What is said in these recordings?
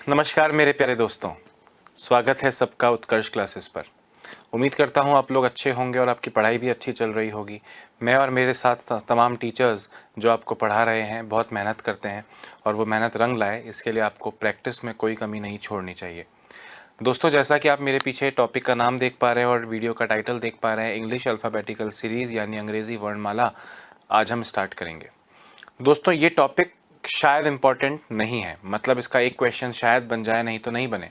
नमस्कार मेरे प्यारे दोस्तों, स्वागत है सबका उत्कर्ष क्लासेस पर। उम्मीद करता हूँ आप लोग अच्छे होंगे और आपकी पढ़ाई भी अच्छी चल रही होगी। मैं और मेरे साथ तमाम टीचर्स जो आपको पढ़ा रहे हैं बहुत मेहनत करते हैं और वो मेहनत रंग लाए, इसके लिए आपको प्रैक्टिस में कोई कमी नहीं छोड़नी चाहिए। दोस्तों, जैसा कि आप मेरे पीछे टॉपिक का नाम देख पा रहे हैं और वीडियो का टाइटल देख पा रहे हैं, इंग्लिश अल्फ़ाबेटिकल सीरीज़ यानी अंग्रेज़ी वर्णमाला आज हम स्टार्ट करेंगे। दोस्तों, ये टॉपिक शायद इम्पॉर्टेंट नहीं है, मतलब इसका एक क्वेश्चन शायद बन जाए, नहीं तो नहीं बने,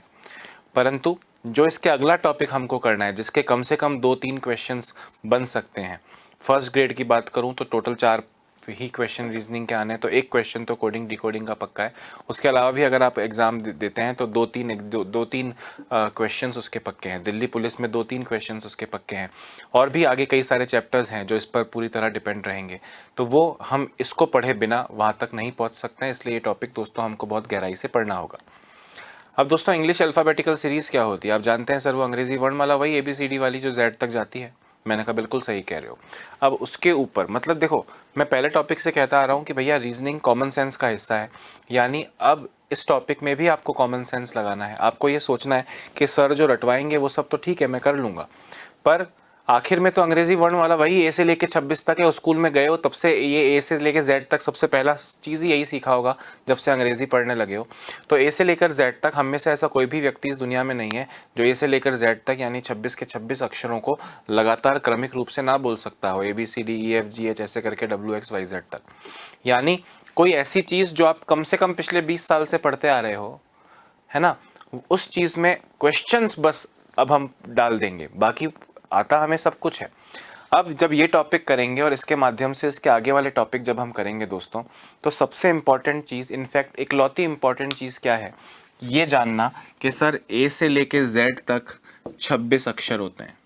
परंतु जो इसके अगला टॉपिक हमको करना है, जिसके कम से कम 2-3 क्वेश्चंस बन सकते हैं। फर्स्ट ग्रेड की बात करूं तो टोटल 4 ही क्वेश्चन रीजनिंग के आने हैं, तो एक क्वेश्चन तो कोडिंग डिकोडिंग का पक्का है। उसके अलावा भी अगर आप एग्ज़ाम देते हैं तो दो तीन क्वेश्चंस उसके पक्के हैं। दिल्ली पुलिस में 2-3 क्वेश्चंस उसके पक्के हैं और भी आगे कई सारे चैप्टर्स हैं जो इस पर पूरी तरह डिपेंड रहेंगे। तो वो हम इसको पढ़े बिना वहाँ तक नहीं पहुँच सकते हैं, इसलिए ये टॉपिक दोस्तों हमको बहुत गहराई से पढ़ना होगा। अब दोस्तों, इंग्लिश अल्फ़ाबेटिकल सीरीज़ क्या होती है? आप जानते हैं सर, वो अंग्रेज़ी वर्णमाला वही ABCD वाली जो Z तक जाती है। मैंने कहा बिल्कुल सही कह रहे हो। अब उसके ऊपर मतलब देखो, मैं पहले टॉपिक से कहता आ रहा हूँ कि भैया रीजनिंग कॉमन सेंस का हिस्सा है, यानी अब इस टॉपिक में भी आपको कॉमन सेंस लगाना है। आपको ये सोचना है कि सर जो रटवाएंगे वो सब तो ठीक है, मैं कर लूँगा, पर आखिर में तो अंग्रेजी वर्णमाला वही ए से लेके 26 तक है। उस स्कूल में गए हो तब से ये ए से लेके Z तक सबसे पहला चीज़ ही यही सीखा होगा जब से अंग्रेजी पढ़ने लगे हो। तो ए से लेकर Z तक हम में से ऐसा कोई भी व्यक्ति इस दुनिया में नहीं है जो ए से लेकर Z तक यानी 26 के 26 अक्षरों को लगातार क्रमिक रूप से ना बोल सकता हो, ABCDEFGH ऐसे करके WXYZ तक। यानी कोई ऐसी चीज़ जो आप कम से कम पिछले 20 साल से पढ़ते आ रहे हो, है ना, उस चीज़ में क्वेश्चंस बस अब हम डाल देंगे, बाकी आता हमें सब कुछ है। अब जब ये टॉपिक करेंगे और इसके माध्यम से इसके आगे वाले टॉपिक जब हम करेंगे दोस्तों, तो सबसे इम्पॉर्टेंट चीज़, इनफैक्ट इकलौती इम्पॉर्टेंट चीज़ क्या है, ये जानना कि सर ए से लेके Z तक 26 अक्षर होते हैं,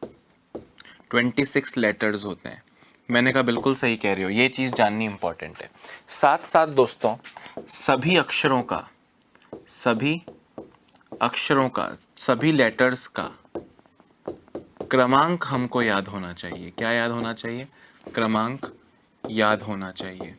26 लेटर्स होते हैं। मैंने कहा बिल्कुल सही कह रहे हो, ये चीज़ जाननी इम्पॉर्टेंट है। साथ साथ दोस्तों, सभी अक्षरों का सभी लेटर्स का क्रमांक हमको याद होना चाहिए। क्या याद होना चाहिए? क्रमांक याद होना चाहिए।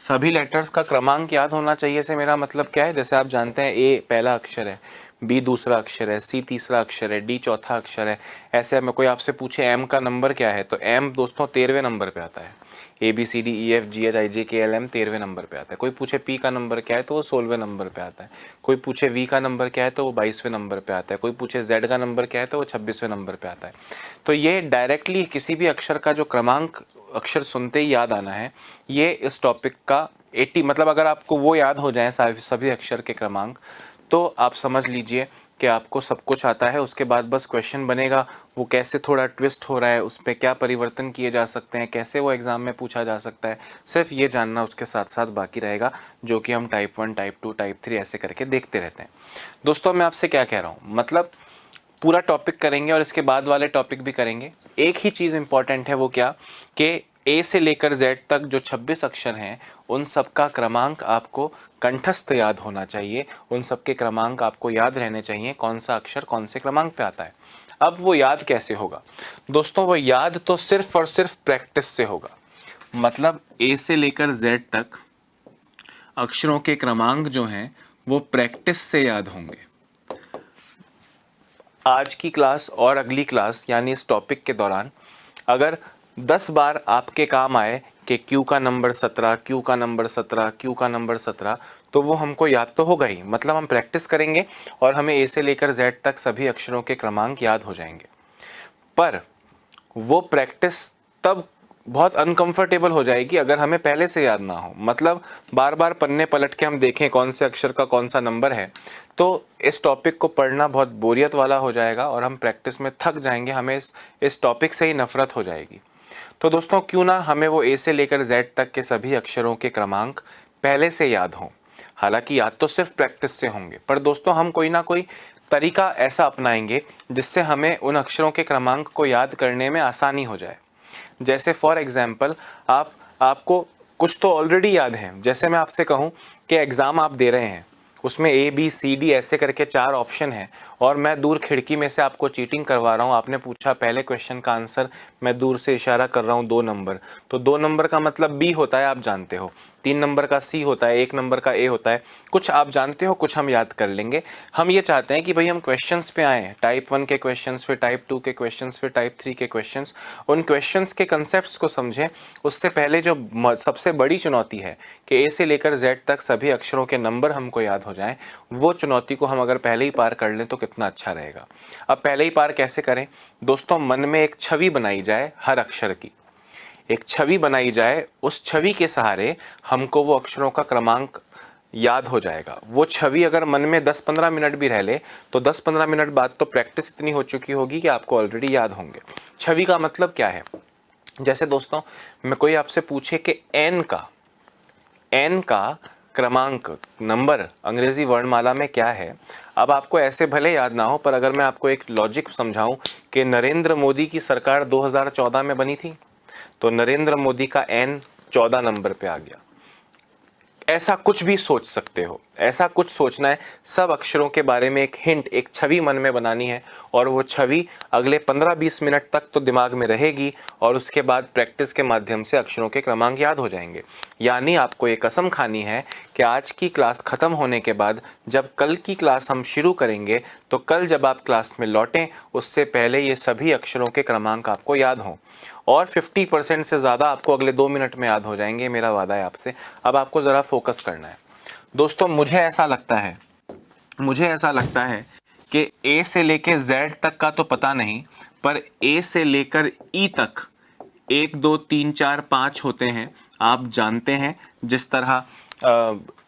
सभी लेटर्स का क्रमांक याद होना चाहिए से मेरा मतलब क्या है? जैसे आप जानते हैं ए पहला अक्षर है, बी दूसरा अक्षर है, सी तीसरा अक्षर है, डी चौथा अक्षर है। ऐसे में कोई आपसे पूछे एम का नंबर क्या है, तो एम दोस्तों 13वें नंबर पे आता है। ABCDEFGHIJKLM 13वें नंबर पे आता है। कोई पूछे पी का नंबर क्या है तो वो 16वें नंबर पे आता है। कोई पूछे वी का नंबर क्या है तो वो 22वें नंबर पे आता है। कोई पूछे जेड का नंबर क्या है तो वो 26वें नंबर पे आता है। तो ये डायरेक्टली किसी भी अक्षर का जो क्रमांक अक्षर सुनते ही याद आना है, ये इस टॉपिक का 80 मतलब अगर आपको वो याद हो जाए सभी अक्षर के क्रमांक, तो आप समझ लीजिए कि आपको सब कुछ आता है। उसके बाद बस क्वेश्चन बनेगा, वो कैसे थोड़ा ट्विस्ट हो रहा है, उस पर क्या परिवर्तन किए जा सकते हैं, कैसे वो एग्ज़ाम में पूछा जा सकता है, सिर्फ ये जानना उसके साथ साथ बाकी रहेगा, जो कि हम टाइप 1, टाइप 2, टाइप 3 ऐसे करके देखते रहते हैं। दोस्तों, मैं आपसे क्या कह रहा हूँ, मतलब पूरा टॉपिक करेंगे और इसके बाद वाले टॉपिक भी करेंगे। एक ही चीज़ इंपॉर्टेंट है, वो क्या कि ए से लेकर Z तक जो 26 अक्षर हैं, उन सब का क्रमांक आपको कंठस्थ याद होना चाहिए। उन सब के क्रमांक आपको याद रहने चाहिए, कौन सा अक्षर कौन से क्रमांक पे आता है। अब वो याद कैसे होगा दोस्तों? वो याद तो सिर्फ और सिर्फ प्रैक्टिस से होगा। मतलब ए से लेकर Z तक अक्षरों के क्रमांक जो हैं वो प्रैक्टिस से याद होंगे। आज की क्लास और अगली क्लास यानी इस टॉपिक के दौरान अगर 10 बार आपके काम आए कि Q का नंबर 17, Q का नंबर 17, Q का नंबर 17, तो वो हमको याद तो होगा ही। मतलब हम प्रैक्टिस करेंगे और हमें ए से लेकर Z तक सभी अक्षरों के क्रमांक याद हो जाएंगे। पर वो प्रैक्टिस तब बहुत अनकंफर्टेबल हो जाएगी अगर हमें पहले से याद ना हो। मतलब बार बार पन्ने पलट के हम देखें कौन से अक्षर का कौन सा नंबर है, तो इस टॉपिक को पढ़ना बहुत बोरियत वाला हो जाएगा और हम प्रैक्टिस में थक जाएंगे, हमें इस टॉपिक से ही नफरत हो जाएगी। तो दोस्तों, क्यों ना हमें वो ए से लेकर Z तक के सभी अक्षरों के क्रमांक पहले से याद हों। हालांकि याद तो सिर्फ प्रैक्टिस से होंगे, पर दोस्तों हम कोई ना कोई तरीका ऐसा अपनाएंगे जिससे हमें उन अक्षरों के क्रमांक को याद करने में आसानी हो जाए। जैसे फॉर एग्जांपल, आपको कुछ तो ऑलरेडी याद है। जैसे मैं आपसे कहूँ कि एग्ज़ाम आप दे रहे हैं, उसमें A B C D ऐसे करके 4 ऑप्शन हैं और मैं दूर खिड़की में से आपको चीटिंग करवा रहा हूँ। आपने पूछा पहले क्वेश्चन का आंसर, मैं दूर से इशारा कर रहा हूँ 2 नंबर, तो 2 नंबर का मतलब बी होता है, आप जानते हो। 3 नंबर का सी होता है, 1 नंबर का ए होता है। कुछ आप जानते हो, कुछ हम याद कर लेंगे। हम ये चाहते हैं कि भाई हम क्वेश्चंस पे आएँ, टाइप 1 के क्वेश्चंस, फिर टाइप 2 के क्वेश्चंस, फिर टाइप 3 के क्वेश्चंस। उन क्वेश्चंस के कंसेप्ट्स को समझें। उससे पहले जो सबसे बड़ी चुनौती है कि ए से लेकर जेड तक सभी अक्षरों के नंबर हमको याद हो जाएं, वो चुनौती को हम अगर पहले ही पार कर लें तो कितना अच्छा रहेगा। अब पहले ही पार कैसे करें दोस्तों? मन में एक छवि बनाई जाए, हर अक्षर की एक छवि बनाई जाए। उस छवि के सहारे हमको वो अक्षरों का क्रमांक याद हो जाएगा। वो छवि अगर मन में 10-15 मिनट भी रह ले तो 10-15 मिनट बाद तो प्रैक्टिस इतनी हो चुकी होगी कि आपको ऑलरेडी याद होंगे। छवि का मतलब क्या है? जैसे दोस्तों मैं कोई आपसे पूछे कि एन का क्रमांक, नंबर अंग्रेजी वर्णमाला में क्या है। अब आपको ऐसे भले याद ना हो, पर अगर मैं आपको एक लॉजिक समझाऊं कि नरेंद्र मोदी की सरकार 2014 में बनी थी, तो नरेंद्र मोदी का एन 14 नंबर पे आ गया। ऐसा कुछ भी सोच सकते हो, ऐसा कुछ सोचना है। सब अक्षरों के बारे में एक हिंट, एक छवि मन में बनानी है, और वो छवि अगले 15-20 मिनट तक तो दिमाग में रहेगी, और उसके बाद प्रैक्टिस के माध्यम से अक्षरों के क्रमांक याद हो जाएंगे। यानी आपको ये कसम खानी है कि आज की क्लास ख़त्म होने के बाद जब कल की क्लास हम शुरू करेंगे, तो कल जब आप क्लास में लौटें उससे पहले ये सभी अक्षरों के क्रमांक आपको याद हों, और 50% से ज़्यादा आपको अगले 2 मिनट में याद हो जाएंगे। मेरा वादा है आपसे। अब आपको ज़रा फोकस करना है दोस्तों। मुझे ऐसा लगता है कि ए से लेकर जेड तक का तो पता नहीं, पर ए से लेकर ई तक 1 2 3 4 5 होते हैं, आप जानते हैं। जिस तरह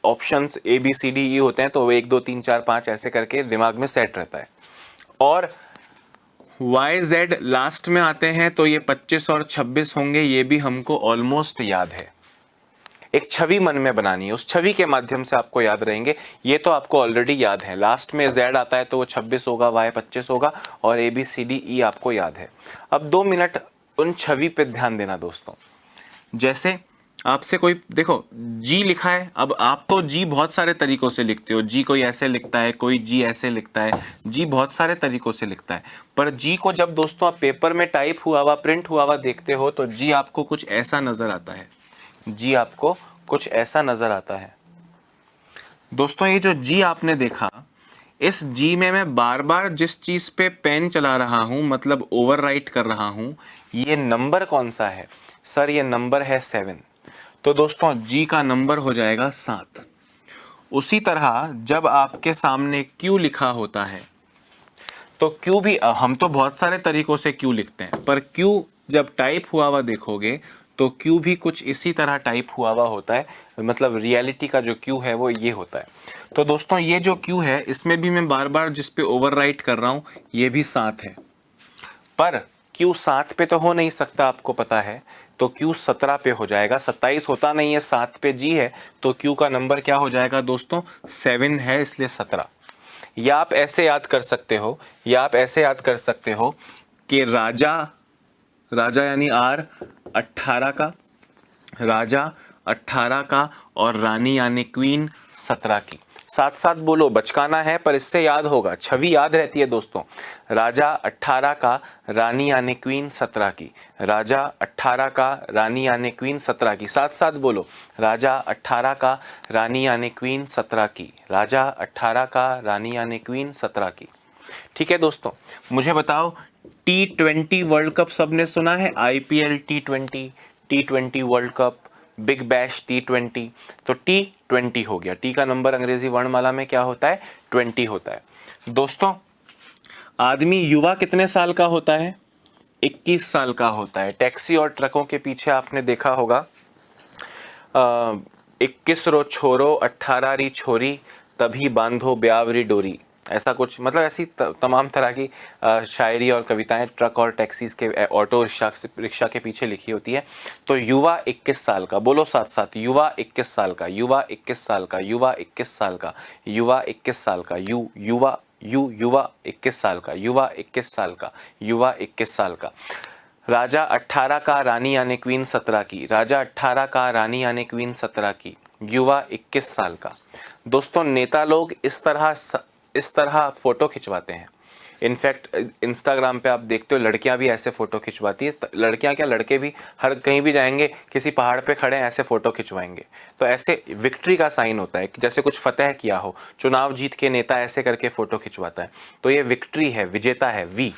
options A B C D E होते हैं, तो 1 2 3 4 5 ऐसे करके दिमाग में सेट रहता है। और वाई जेड लास्ट में आते हैं, तो ये 25 और 26 होंगे, ये भी हमको ऑलमोस्ट याद है। एक छवि मन में बनानी है, उस छवि के माध्यम से आपको याद रहेंगे। ये तो आपको ऑलरेडी याद है, लास्ट में जेड आता है तो वो 26 होगा, वाई 25 होगा, और ए बी सी डी ई आपको याद है। अब 2 मिनट उन छवि पे ध्यान देना दोस्तों। जैसे आपसे कोई, देखो जी लिखा है, अब आप तो जी बहुत सारे तरीकों से लिखते हो। जी कोई ऐसे लिखता है, कोई जी ऐसे लिखता है, जी बहुत सारे तरीकों से लिखता है। पर जी को जब दोस्तों आप पेपर में टाइप हुआ हुआ, प्रिंट हुआ हुआ देखते हो, तो जी आपको कुछ ऐसा नजर आता है। जी आपको कुछ ऐसा नजर आता है दोस्तों। ये जो जी आपने देखा, इस जी में मैं बार बार जिस चीज पे पेन चला रहा हूं, मतलब ओवरराइट कर रहा हूं, ये नंबर कौन सा है? सर ये नंबर है 7। तो दोस्तों जी का नंबर हो जाएगा 7। उसी तरह जब आपके सामने क्यू लिखा होता है, तो क्यू भी, हम तो बहुत सारे तरीकों से क्यू लिखते हैं, पर क्यू जब टाइप हुआ हुआ देखोगे तो क्यू भी कुछ इसी तरह टाइप हुआ हुआ होता है। मतलब रियलिटी का जो क्यू है वो ये होता है। तो दोस्तों ये जो क्यू है, इसमें भी मैं बार बार जिस पे ओवरराइट कर रहा हूं, ये भी 7 है। पर क्यू 7 पे तो हो नहीं सकता, आपको पता है, तो क्यू 17 पे हो जाएगा। 27 होता नहीं है, 7 पे जी है, तो क्यू का नंबर क्या हो जाएगा दोस्तों? 7 है, इसलिए 17। या आप ऐसे याद कर सकते हो कि राजा यानी आर 18 का, राजा 18 का, और रानी यानी क्वीन 17 की। साथ साथ बोलो, बचकाना है पर इससे याद होगा, छवि याद रहती है दोस्तों। राजा 18 का, रानी यानी क्वीन 17 की। राजा 18 का, रानी यानी क्वीन 17 की। साथ साथ बोलो, राजा 18 का, रानी यानी क्वीन 17 की। राजा 18 का, रानी यानी क्वीन 17 की। ठीक है दोस्तों, मुझे बताओ, T20 वर्ल्ड कप सबने सुना है? IPL T20 world cup, big bash T20, तो T20 हो गया। टी का नंबर अंग्रेजी वर्णमाला में क्या होता है? 20 होता है। दोस्तों आदमी युवा कितने साल का होता है? 21 साल का होता है। टैक्सी और ट्रकों के पीछे आपने देखा होगा 21 रो छोरो 18 री छोरी, तभी बांधो ब्यावरी डोरी। ऐसा कुछ, मतलब ऐसी तमाम तरह की शायरी और कविताएं ट्रक और टैक्सीज के, ऑटो रिक्शा के पीछे लिखी होती है। तो युवा 21 साल का, बोलो साथ साथ, युवा 21 साल का, युवा 21 साल का, युवा 21 साल का, युवा 21 साल का, युवा 21 साल का, युवा 21 साल का, युवा 21 साल का। राजा 18 का, रानी यानी क्वीन 17 की। राजा 18 का, रानी यानी क्वीन 17 की, युवा 21 साल का। दोस्तों नेता लोग इस तरह इस तरह फ़ोटो खिंचवाते हैं। इनफैक्ट इंस्टाग्राम पे आप देखते हो लड़कियां भी ऐसे फ़ोटो खिंचवाती है। लड़कियां क्या, लड़के भी हर कहीं भी जाएंगे, किसी पहाड़ पे खड़े हैं ऐसे फ़ोटो खिंचवाएंगे। तो ऐसे विक्ट्री का साइन होता है कि जैसे कुछ फतह किया हो, चुनाव जीत के नेता ऐसे करके फ़ोटो खिंचवाता है, तो ये विक्ट्री है, विजेता है, वी।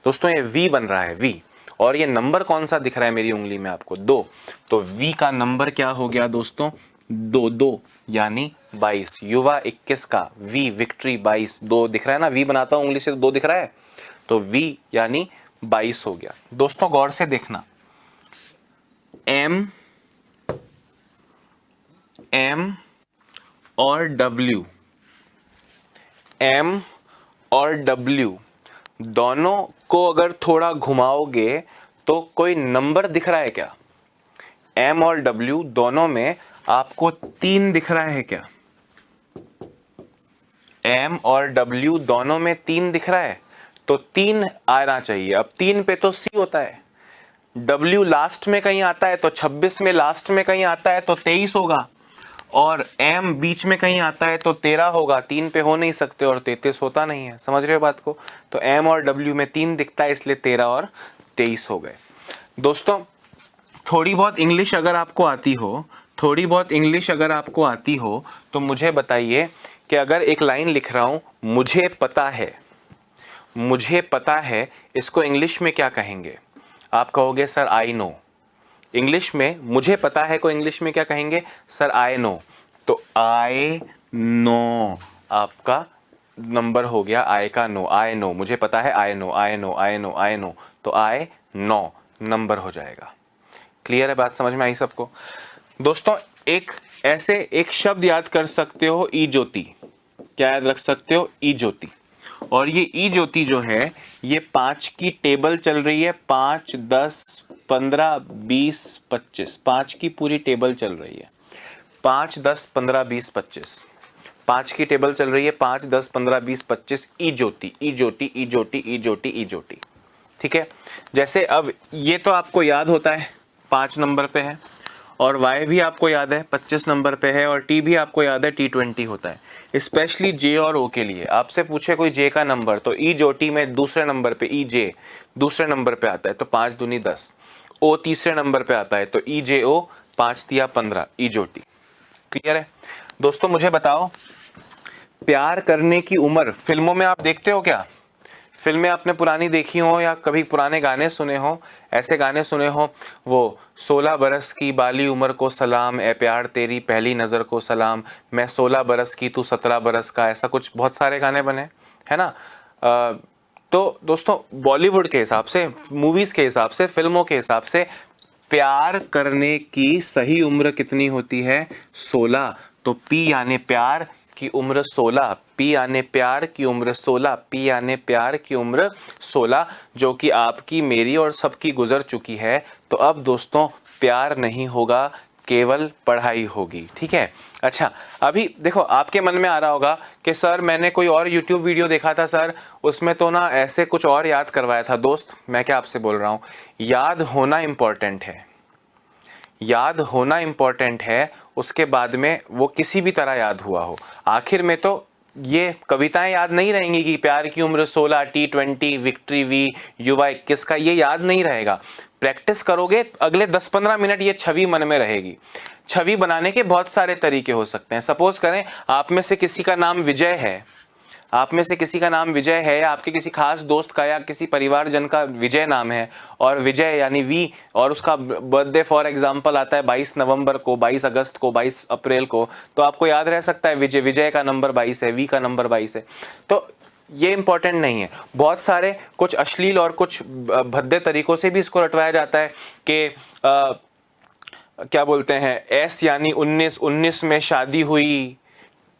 दोस्तों ये वी बन रहा है, वी। और ये नंबर कौन सा दिख रहा है मेरी उंगली में आपको? 2। तो वी का नंबर क्या हो गया दोस्तों? 2 यानी 22। युवा 21 का वी, विक्ट्री 22, 2 दिख रहा है ना, वी बनाता हूं उंगली से तो 2 दिख रहा है, तो वी यानी 22 हो गया। दोस्तों गौर से देखना, एम और डब्ल्यू, एम और डब्ल्यू दोनों को अगर थोड़ा घुमाओगे तो कोई नंबर दिख रहा है क्या? एम और डब्ल्यू दोनों में आपको 3 दिख रहा है क्या? एम और डब्ल्यू दोनों में 3 दिख रहा है, तो 3 आना चाहिए। अब 3 पे तो सी होता है, डब्ल्यू लास्ट में कहीं आता है तो 26 में लास्ट में कहीं आता है तो 23 होगा, और एम बीच में कहीं आता है तो 13 होगा। 3 पे हो नहीं सकते और 33 होता नहीं है। समझ रहे हो बात को? तो एम और डब्ल्यू में 3 दिखता है, इसलिए 13 और 23 हो गए। दोस्तों थोड़ी बहुत इंग्लिश अगर आपको आती हो, थोड़ी बहुत इंग्लिश अगर आपको आती हो तो मुझे बताइए कि अगर एक लाइन लिख रहा हूं, मुझे पता है, मुझे पता है, इसको इंग्लिश में क्या कहेंगे? आप कहोगे सर आई नो। इंग्लिश में मुझे पता है को इंग्लिश में क्या कहेंगे? Sir I know. तो आई नो आपका नंबर हो गया, आई का नो, आई नो, मुझे पता है, I know, I know, I know, I know, तो आई नो नंबर हो जाएगा। क्लियर है बात? समझ में आई सबको? दोस्तों एक ऐसे एक शब्द याद कर सकते हो, ई ज्योति। क्या याद रख सकते हो? ई ज्योति। और ये ई ज्योति जो है ये 5 की टेबल चल रही है, 5, 10, 15, 20, 25, 5 की पूरी टेबल चल रही है। 5, 10, 15, 20, 25, 5 की टेबल चल रही है। 5, 10, 15, 20, 25, ई ज्योति, ई ज्योति, ई ज्योति, ई ज्योति, ई ज्योति। ठीक है, जैसे अब ये तो आपको याद होता है 5 नंबर पे है, और Y भी आपको याद है 25 नंबर पे है, और T भी आपको याद है T20 होता है। स्पेशली J और O के लिए आपसे पूछे कोई J का नंबर, तो ई ज्योति में दूसरे नंबर पे ई जे दूसरे नंबर पे आता है तो 5 दूनी 10। O तीसरे नंबर पे आता है तो ई जे ओ 5 तिया 15, ई ज्योति। क्लियर है दोस्तों? मुझे बताओ, प्यार करने की उम्र फिल्मों में आप देखते हो क्या? फिल्में आपने पुरानी देखी हो या कभी पुराने गाने सुने हो? ऐसे गाने सुने हो, वो 16 बरस की बाली उम्र को सलाम, ए प्यार तेरी पहली नज़र को सलाम, मैं 16 बरस की तू 17 बरस का, ऐसा कुछ बहुत सारे गाने बने है ना। तो दोस्तों बॉलीवुड के हिसाब से, मूवीज़ के हिसाब से, फिल्मों के हिसाब से प्यार करने की सही उम्र कितनी होती है? 16। तो पी यानी प्यार की उम्र 16, पी यानी प्यार की उम्र 16, पी यानी प्यार की उम्र 16, जो कि आपकी, मेरी और सबकी गुजर चुकी है। तो अब दोस्तों प्यार नहीं होगा, केवल पढ़ाई होगी। ठीक है? अच्छा, अभी देखो आपके मन में आ रहा होगा कि सर मैंने कोई और YouTube वीडियो देखा था सर, उसमें तो ना ऐसे कुछ और याद करवाया था। दोस्त मैं क्या आपसे बोल रहा हूँ, याद होना इम्पोर्टेंट है, याद होना इम्पोर्टेंट है, उसके बाद में वो किसी भी तरह याद हुआ हो। आखिर में तो ये कविताएं याद नहीं रहेंगी कि प्यार की उम्र 16, T20, विक्ट्री वी, युवा 21 का, ये याद नहीं रहेगा। प्रैक्टिस करोगे अगले 10-15 मिनट ये छवि मन में रहेगी। छवि बनाने के बहुत सारे तरीके हो सकते हैं। सपोज करें आप में से किसी का नाम विजय है, आप में से किसी का नाम विजय है, या आपके किसी खास दोस्त का या किसी परिवारजन का विजय नाम है, और विजय यानी वी, और उसका बर्थडे फॉर एग्जांपल आता है 22 नवंबर को, 22 अगस्त को, 22 अप्रैल को, तो आपको याद रह सकता है विजय, विजय का नंबर 22 है, वी का नंबर 22 है। तो ये इंपॉर्टेंट नहीं है। बहुत सारे कुछ अश्लील और कुछ भद्दे तरीकों से भी इसको रटवाया जाता है कि क्या बोलते हैं, एस यानी 19, 19 में शादी हुई,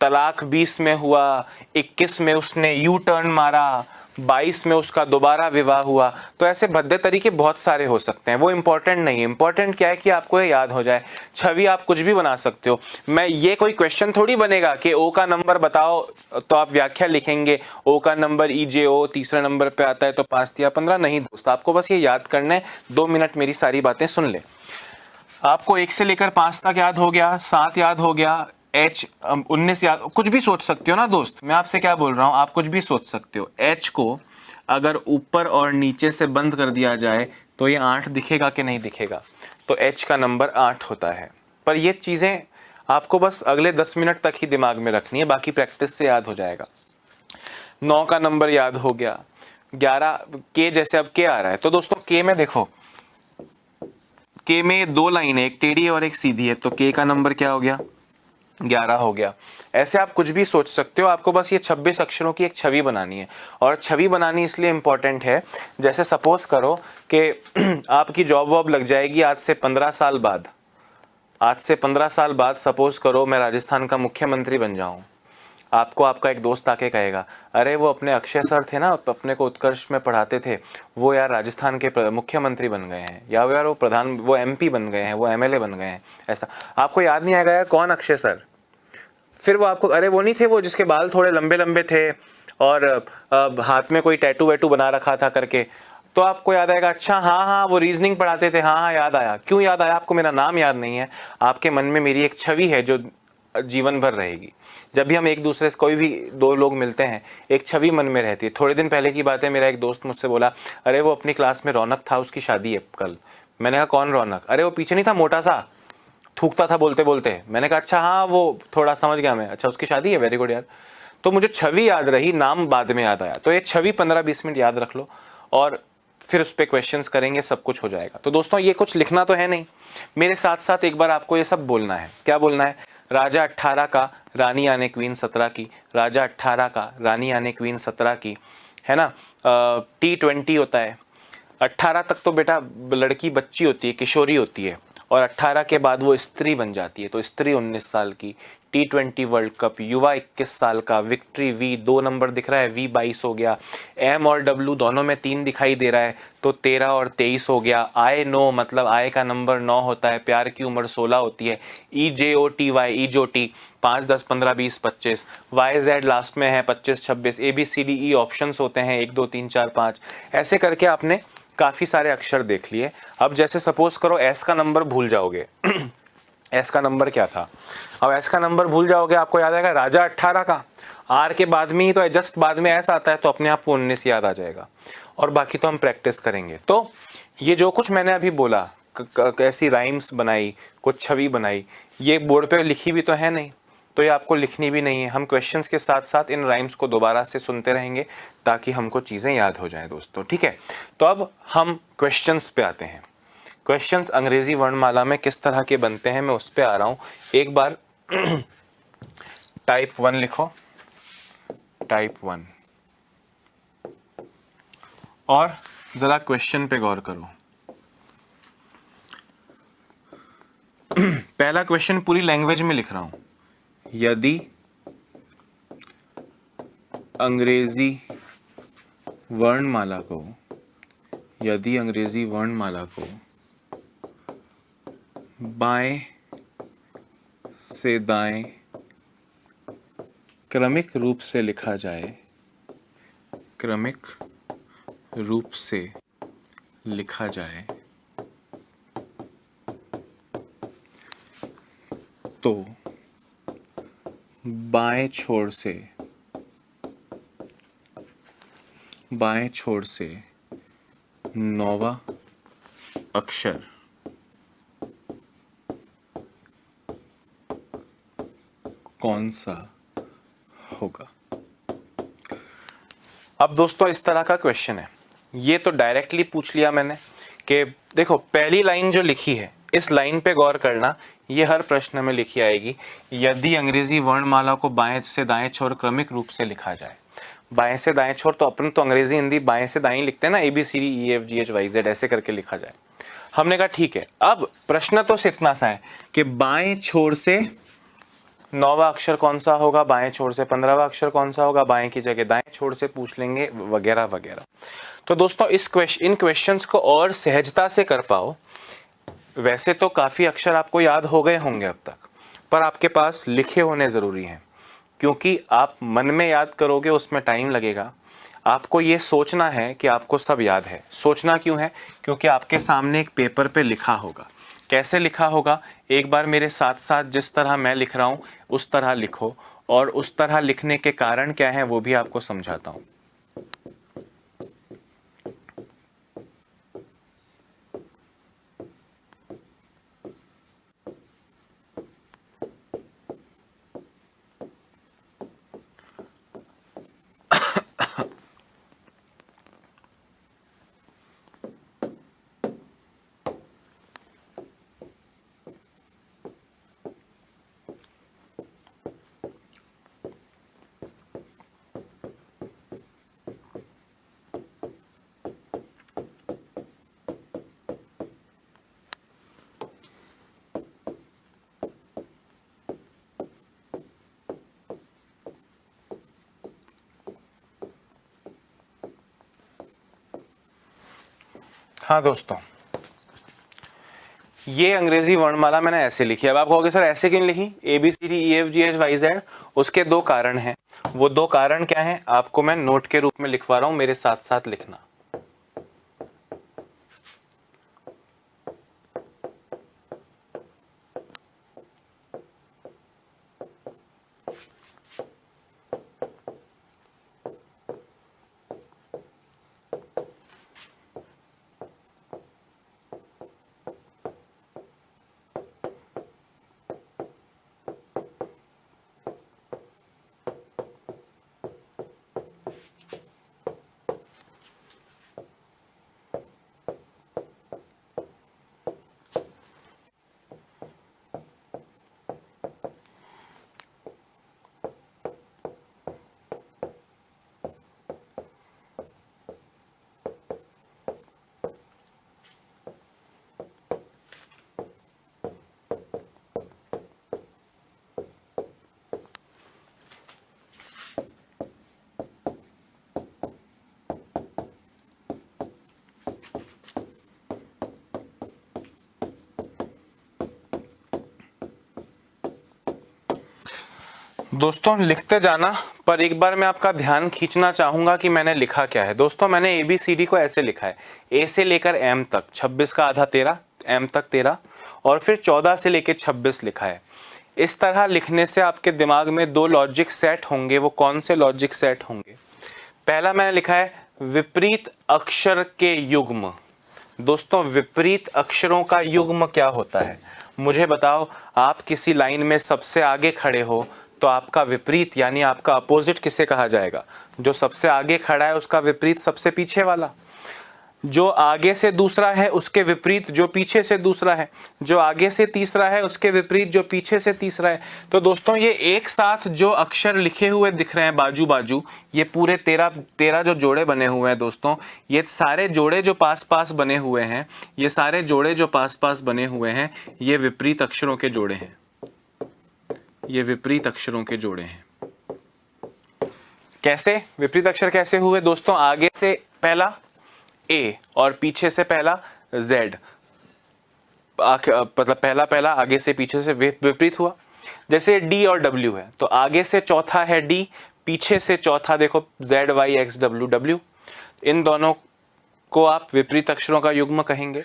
तलाक 20 में हुआ, 21 में उसने यू टर्न मारा, 22 में उसका दोबारा विवाह हुआ। तो ऐसे भद्दे तरीके बहुत सारे हो सकते हैं, वो इंपॉर्टेंट नहीं है। इंपॉर्टेंट क्या है कि आपको ये याद हो जाए। छवि आप कुछ भी बना सकते हो। मैं ये कोई क्वेश्चन थोड़ी बनेगा कि ओ का नंबर बताओ, तो आप व्याख्या लिखेंगे, ओ का नंबर EJO तीसरे नंबर पे आता है तो 5 या 15। नहीं दोस्त, आपको बस ये याद करना है। 2 मिनट मेरी सारी बातें सुन ले। आपको 1 से लेकर 5 तक याद हो गया, 7 याद हो गया, H 19 याद, कुछ भी सोच सकते हो ना दोस्त, मैं आपसे क्या बोल रहा हूँ, आप कुछ भी सोच सकते हो। H को अगर ऊपर और नीचे से बंद कर दिया जाए तो ये 8 दिखेगा कि नहीं दिखेगा, तो H का नंबर 8 होता है। पर ये चीज़ें आपको बस अगले 10 मिनट तक ही दिमाग में रखनी है, बाकी प्रैक्टिस से याद हो जाएगा। 9 का नंबर याद हो गया। 11 के, जैसे अब के आ रहा है तो दोस्तों के में देखो, के में 2 लाइन है, एक टेढ़ी और एक सीधी है, तो के का नंबर क्या हो गया, 11 हो गया। ऐसे आप कुछ भी सोच सकते हो, आपको बस ये 26 अक्षरों की एक छवि बनानी है। और छवि बनानी इसलिए इम्पोर्टेंट है, जैसे सपोज करो कि आपकी जॉब वॉब लग जाएगी आज से 15 साल बाद, आज से 15 साल बाद सपोज करो मैं राजस्थान का मुख्यमंत्री बन जाऊं, आपको आपका एक दोस्त आके कहेगा, अरे वो अपने अक्षय सर थे ना, अपने को उत्कर्ष में पढ़ाते थे, वो यार राजस्थान के मुख्यमंत्री बन गए हैं, या यार वो एमपी बन गए हैं, वो एमएलए बन गए हैं। ऐसा आपको याद नहीं आएगा यार कौन अक्षय सर, फिर वो आपको, अरे वो नहीं थे वो जिसके बाल थोड़े लंबे लंबे थे और हाथ में कोई टैटू वैटू बना रखा था करके, तो आपको याद आएगा, अच्छा हाँ हाँ वो रीजनिंग पढ़ाते थे, हाँ हाँ याद आया। क्यों याद आया आपको, मेरा नाम याद नहीं है, आपके मन में मेरी एक छवि है जो जीवन भर रहेगी। जब भी हम एक दूसरे से, कोई भी दो लोग मिलते हैं, एक छवि मन में रहती है। थोड़े दिन पहले की बात है, मेरा एक दोस्त मुझसे बोला, अरे वो अपनी क्लास में रौनक था, उसकी शादी है कल। मैंने कहा कौन रौनक, अरे वो पीछे नहीं था मोटा सा, थूकता था बोलते बोलते। मैंने कहा अच्छा हाँ वो, थोड़ा समझ गया मैं, अच्छा उसकी शादी है, वेरी गुड यार। तो मुझे छवि याद रही, नाम बाद में याद आया। तो ये छवि 15-20 मिनट याद रख लो और फिर उस पर क्वेश्चंस करेंगे, सब कुछ हो जाएगा। तो दोस्तों ये कुछ लिखना तो है नहीं, मेरे साथ साथ एक बार आपको ये सब बोलना है। क्या बोलना है, राजा 18 का, रानी यानी क्वीन 17 की, राजा 18 का, रानी यानी क्वीन 17 की, है ना। T20 होता है, 18 तक तो बेटा लड़की बच्ची होती है, किशोरी होती है, और 18 के बाद वो स्त्री बन जाती है, तो स्त्री 19 साल की। T20 वर्ल्ड कप, युवा 21 साल का, विक्ट्री V 2 नंबर दिख रहा है, V 22 हो गया। M और W दोनों में 3 दिखाई दे रहा है, तो 13 और 23 हो गया। I नो मतलब I का नंबर 9 होता है, प्यार की उम्र 16 होती है। EJOTY EJOT 5 10 15 20 25, YZ लास्ट में है 25 26, ABCDE ऑप्शंस होते हैं 1 2 3 4 5। ऐसे करके आपने काफ़ी सारे अक्षर देख लिए। अब जैसे सपोज करो S का नंबर भूल जाओगे S का नंबर क्या था, अब S का नंबर भूल जाओगे, आपको याद आएगा राजा 18 का, R के बाद में ही तो जस्ट बाद में S आता है, तो अपने आप वो 19 याद आ जाएगा। और बाकी तो हम प्रैक्टिस करेंगे। तो ये जो कुछ मैंने अभी बोला, कैसी राइम्स बनाई, कुछ छवि बनाई, ये बोर्ड पे लिखी भी तो है नहीं, तो ये आपको लिखनी भी नहीं है। हम क्वेश्चंस के साथ साथ इन राइम्स को दोबारा से सुनते रहेंगे ताकि हमको चीज़ें याद हो जाएं दोस्तों, ठीक है। तो अब हम क्वेश्चंस पे आते हैं। क्वेश्चंस अंग्रेजी वर्णमाला में किस तरह के बनते हैं, मैं उस पे आ रहा हूँ। एक बार टाइप 1 लिखो, टाइप 1, और ज़रा क्वेश्चन पे गौर करो। पहला क्वेश्चन पूरी लैंग्वेज में लिख रहा हूँ, यदि अंग्रेजी वर्णमाला को, यदि अंग्रेजी वर्णमाला को बाएं से दाएं क्रमिक रूप से लिखा जाए, क्रमिक रूप से लिखा जाए, तो बाएं छोर से 9वां अक्षर कौन सा होगा। अब दोस्तों इस तरह का क्वेश्चन है, ये तो डायरेक्टली पूछ लिया मैंने कि देखो पहली लाइन जो लिखी है, इस लाइन पे गौर करना, ये हर प्रश्न में लिखी आएगी, यदि अंग्रेजी वर्णमाला को बाएं से दाएं छोर क्रमिक रूप से लिखा जाए। बाएं से दाएं छोर तो अपन तो अंग्रेजी हिंदी बाएं से दाएं लिखते हैं ना, ABCDEFGHYZ ऐसे करके लिखा जाए। हमने कहा ठीक है। अब प्रश्न तो इतना सा है कि बाएं छोर से 9वां अक्षर कौन सा होगा, बाएं छोर से 15वां अक्षर कौन सा होगा, बाएं की जगह दाएं छोर से पूछ लेंगे, वगैरह वगैरह। तो दोस्तों इन क्वेश्चंस को और सहजता से कर पाओ, वैसे तो काफ़ी अक्षर आपको याद हो गए होंगे अब तक, पर आपके पास लिखे होने ज़रूरी हैं, क्योंकि आप मन में याद करोगे उसमें टाइम लगेगा। आपको ये सोचना है कि आपको सब याद है। सोचना क्यों है, क्योंकि आपके सामने एक पेपर पे लिखा होगा। कैसे लिखा होगा, एक बार मेरे साथ साथ जिस तरह मैं लिख रहा हूँ उस तरह लिखो, और उस तरह लिखने के कारण क्या है वो भी आपको समझाता हूँ। हाँ दोस्तों, ये अंग्रेजी वर्णमाला मैंने ऐसे लिखी। अब आप कहोगे सर ऐसे क्यों लिखी, ABCDEFGHYZ? उसके दो कारण हैं। वो दो कारण क्या हैं आपको मैं नोट के रूप में लिखवा रहा हूं, मेरे साथ साथ लिखना। दोस्तों लिखते जाना, पर एक बार मैं आपका ध्यान खींचना चाहूंगा कि मैंने लिखा क्या है। दोस्तों मैंने ABCD को ऐसे लिखा है, A से लेकर M तक 26 का आधा 13, M तक 13, और फिर 14 से लेकर 26 लिखा है। इस तरह लिखने से आपके दिमाग में दो लॉजिक सेट होंगे। वो कौन से लॉजिक सेट होंगे? पहला मैंने लिखा है विपरीत अक्षर के युग्म। दोस्तों विपरीत अक्षरों का युग्म क्या होता है मुझे बताओ। आप किसी लाइन में सबसे आगे खड़े हो तो आपका विपरीत यानी आपका अपोजिट किसे कहा जाएगा? जो सबसे आगे खड़ा है उसका विपरीत सबसे पीछे वाला। जो आगे से दूसरा है उसके विपरीत जो पीछे से दूसरा है। जो आगे से तीसरा है उसके विपरीत जो पीछे से तीसरा है। तो दोस्तों ये एक साथ जो अक्षर लिखे हुए दिख रहे हैं बाजू बाजू, ये पूरे 13 जो जोड़े बने हुए हैं दोस्तों, ये सारे जोड़े जो पास पास बने हुए हैं, ये सारे जोड़े जो पास पास बने हुए हैं, ये विपरीत अक्षरों के जोड़े हैं। ये विपरीत अक्षरों के जोड़े हैं। कैसे विपरीत अक्षर कैसे हुए दोस्तों? आगे से पहला A और पीछे से पहला Z, मतलब पहला आगे से पीछे से विपरीत हुआ। जैसे D और W है तो आगे से चौथा है D, पीछे से चौथा देखो ZYXW। इन दोनों को आप विपरीत अक्षरों का युग्म कहेंगे।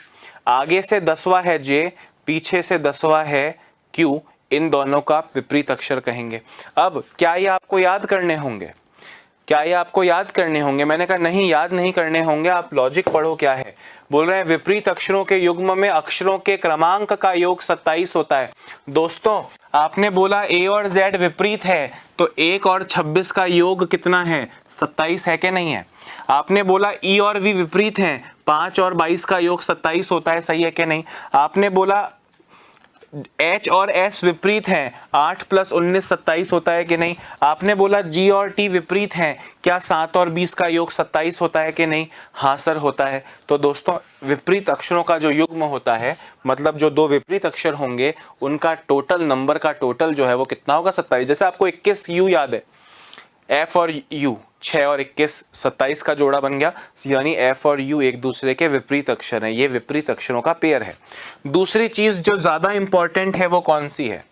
आगे से 10वां है J, पीछे से 10वां है Q। इन दोनों का आप विपरीत अक्षर कहेंगे। अब क्या ये आपको याद करने होंगे? क्या ये आपको याद करने होंगे? मैंने कहा नहीं, याद नहीं करने होंगे, आप लॉजिक पढ़ो क्या है। बोल रहे हैं विपरीत अक्षरों के युग्म में अक्षरों के क्रमांक का योग 27 होता है। दोस्तों आपने बोला A और Z विपरीत है तो 1 और 26 का योग कितना है? 27 है कि नहीं है? आपने बोला E और V विपरीत हैं, 5 और 22 का योग 27 होता है, सही है कि नहीं? आपने बोला H और S विपरीत हैं, 8 + 19 27 होता है कि नहीं? आपने बोला G और T विपरीत हैं, क्या 7 और 20 का योग 27 होता है कि नहीं? हाँ सर होता है। तो दोस्तों विपरीत अक्षरों का जो युग्म होता है, मतलब जो दो विपरीत अक्षर होंगे उनका टोटल नंबर का टोटल जो है वो कितना होगा? 27। जैसे आपको 21 U याद है, F और U 6 और 21 27 का जोड़ा बन गया, यानी F और U एक दूसरे के विपरीत अक्षर हैं। ये विपरीत अक्षरों का पेयर है। दूसरी चीज जो ज्यादा इंपॉर्टेंट है वो कौन सी है?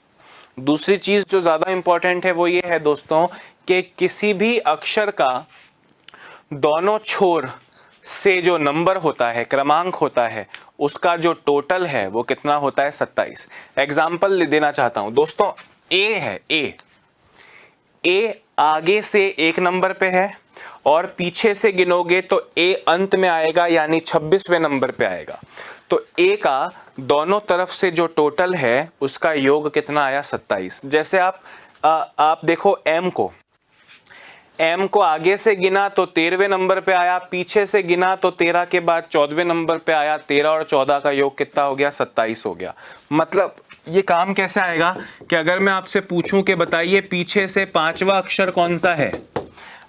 दूसरी चीज जो ज्यादा इंपॉर्टेंट है वो ये है दोस्तों कि किसी भी अक्षर का दोनों छोर से जो नंबर होता है, क्रमांक होता है, उसका जो टोटल है वो कितना होता है 27। एग्जाम्पल देना चाहता हूं दोस्तों, ए है, ए आगे से एक नंबर पे है और पीछे से गिनोगे तो ए अंत में आएगा यानी 26वें नंबर पे आएगा। तो ए का दोनों तरफ से जो टोटल है उसका योग कितना आया 27। जैसे आप देखो एम को आगे से गिना तो 13वें नंबर पे आया, पीछे से गिना तो 13 के बाद 14वें नंबर पे आया, 13 और 14 का योग कितना हो गया 27 हो गया। मतलब ये काम कैसे आएगा कि अगर मैं आपसे पूछूं कि बताइए पीछे से 5वां अक्षर कौन सा है,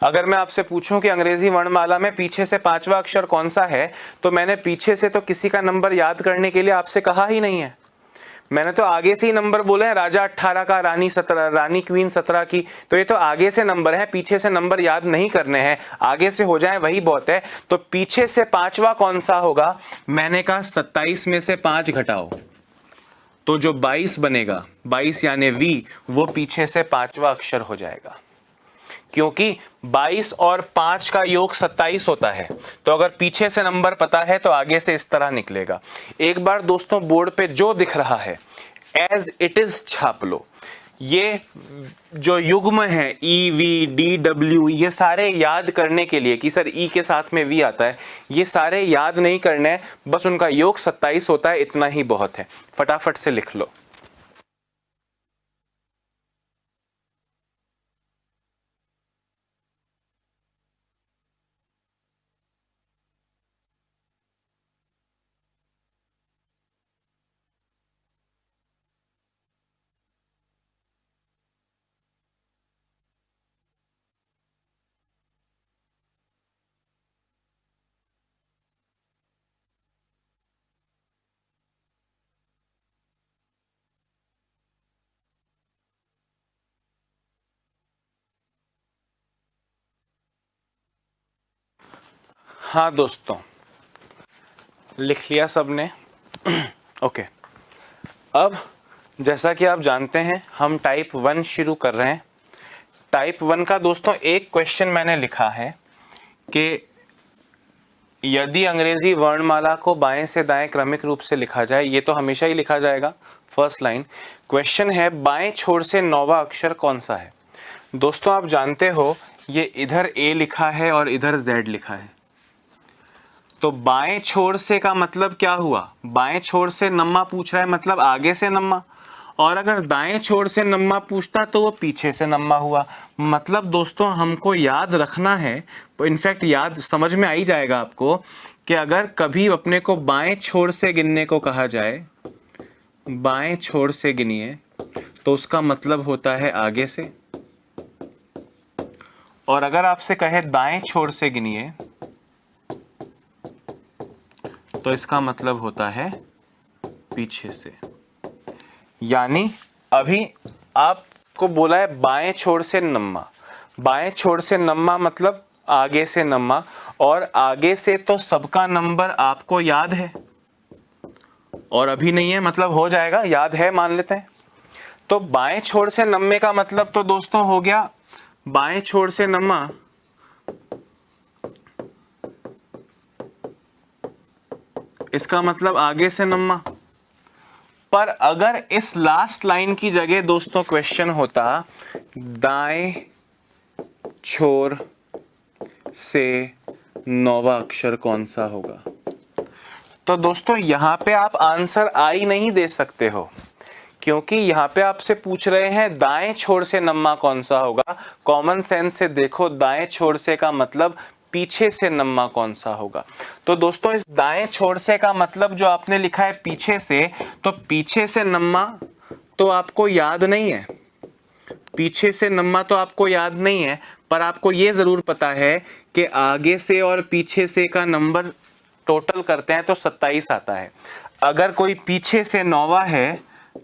अगर मैं आपसे पूछूं कि अंग्रेजी वर्णमाला में पीछे से 5वां अक्षर कौन सा है, तो मैंने पीछे से तो किसी का नंबर याद करने के लिए आपसे कहा ही नहीं है, मैंने तो आगे से ही नंबर बोले हैं, राजा 18 का, रानी 17, रानी क्वीन 17 की, तो ये तो आगे से नंबर है, पीछे से नंबर याद नहीं करने हैं, आगे से हो जाए वही बहुत है। तो पीछे से 5वां कौन सा होगा, मैंने कहा 27 में से 5 घटाओ तो जो 22 बनेगा, 22 यानी वी, वो पीछे से 5वां अक्षर हो जाएगा, क्योंकि 22 और 5 का योग 27 होता है। तो अगर पीछे से नंबर पता है तो आगे से इस तरह निकलेगा। एक बार दोस्तों बोर्ड पे जो दिख रहा है एज इट इज छाप लो। ये जो युग्म है ई वी डी डब्ल्यू, ये सारे याद करने के लिए कि सर ई के साथ में वी आता है, ये सारे याद नहीं करने हैं, बस उनका योग 27 होता है, इतना ही बहुत है। फटाफट से लिख लो। हाँ दोस्तों, लिख लिया सबने? ओके। अब जैसा कि आप जानते हैं हम टाइप 1 शुरू कर रहे हैं। टाइप 1 का दोस्तों एक क्वेश्चन मैंने लिखा है कि यदि अंग्रेजी वर्णमाला को बाएं से दाएं क्रमिक रूप से लिखा जाए, ये तो हमेशा ही लिखा जाएगा, फर्स्ट लाइन। क्वेश्चन है बाएं छोर से 9वां अक्षर कौन सा है। दोस्तों आप जानते हो ये इधर ए लिखा है और इधर जेड लिखा है, तो बाएं छोर से का मतलब क्या हुआ, बाएं छोर से नम्मा पूछ रहा है मतलब आगे से नम्मा, और अगर दाएं छोर से नम्मा पूछता तो वो पीछे से नम्मा हुआ। मतलब दोस्तों हमको याद रखना है, इनफैक्ट याद समझ में आ ही जाएगा आपको कि अगर कभी अपने को बाएं छोर से गिनने को कहा जाए, बाएं छोर से गिनिए, तो उसका मतलब होता है आगे से, और अगर आपसे कहे दाएं छोर से गिनिए तो इसका मतलब होता है पीछे से। यानी अभी आपको बोला है बाएं छोर से नम्मा, बाएं छोर से नम्मा मतलब आगे से नम्मा, और आगे से तो सबका नंबर आपको याद है और अभी नहीं है, मतलब हो जाएगा, याद है मान लेते हैं। तो बाएं छोर से नम्मे का मतलब तो दोस्तों हो गया बाएं छोर से नम्मा इसका मतलब आगे से नम्मा। पर अगर इस लास्ट लाइन की जगह दोस्तों क्वेश्चन होता दाएं छोर से 9वां अक्षर कौन सा होगा, तो दोस्तों यहां पे आप आंसर आई नहीं दे सकते हो, क्योंकि यहां पे आपसे पूछ रहे हैं दाएं छोर से नम्मा कौन सा होगा। कॉमन सेंस से देखो, दाएं छोर से का मतलब पीछे से नम्मा कौन सा होगा। तो दोस्तों इस दाएं छोर से का मतलब जो आपने लिखा है पीछे से, तो पीछे से नम्मा तो आपको याद नहीं है, पीछे से नम्मा तो आपको याद नहीं है, पर आपको ये जरूर पता है कि आगे से और पीछे से का नंबर टोटल करते हैं तो 27 आता है। अगर कोई पीछे से 9वां है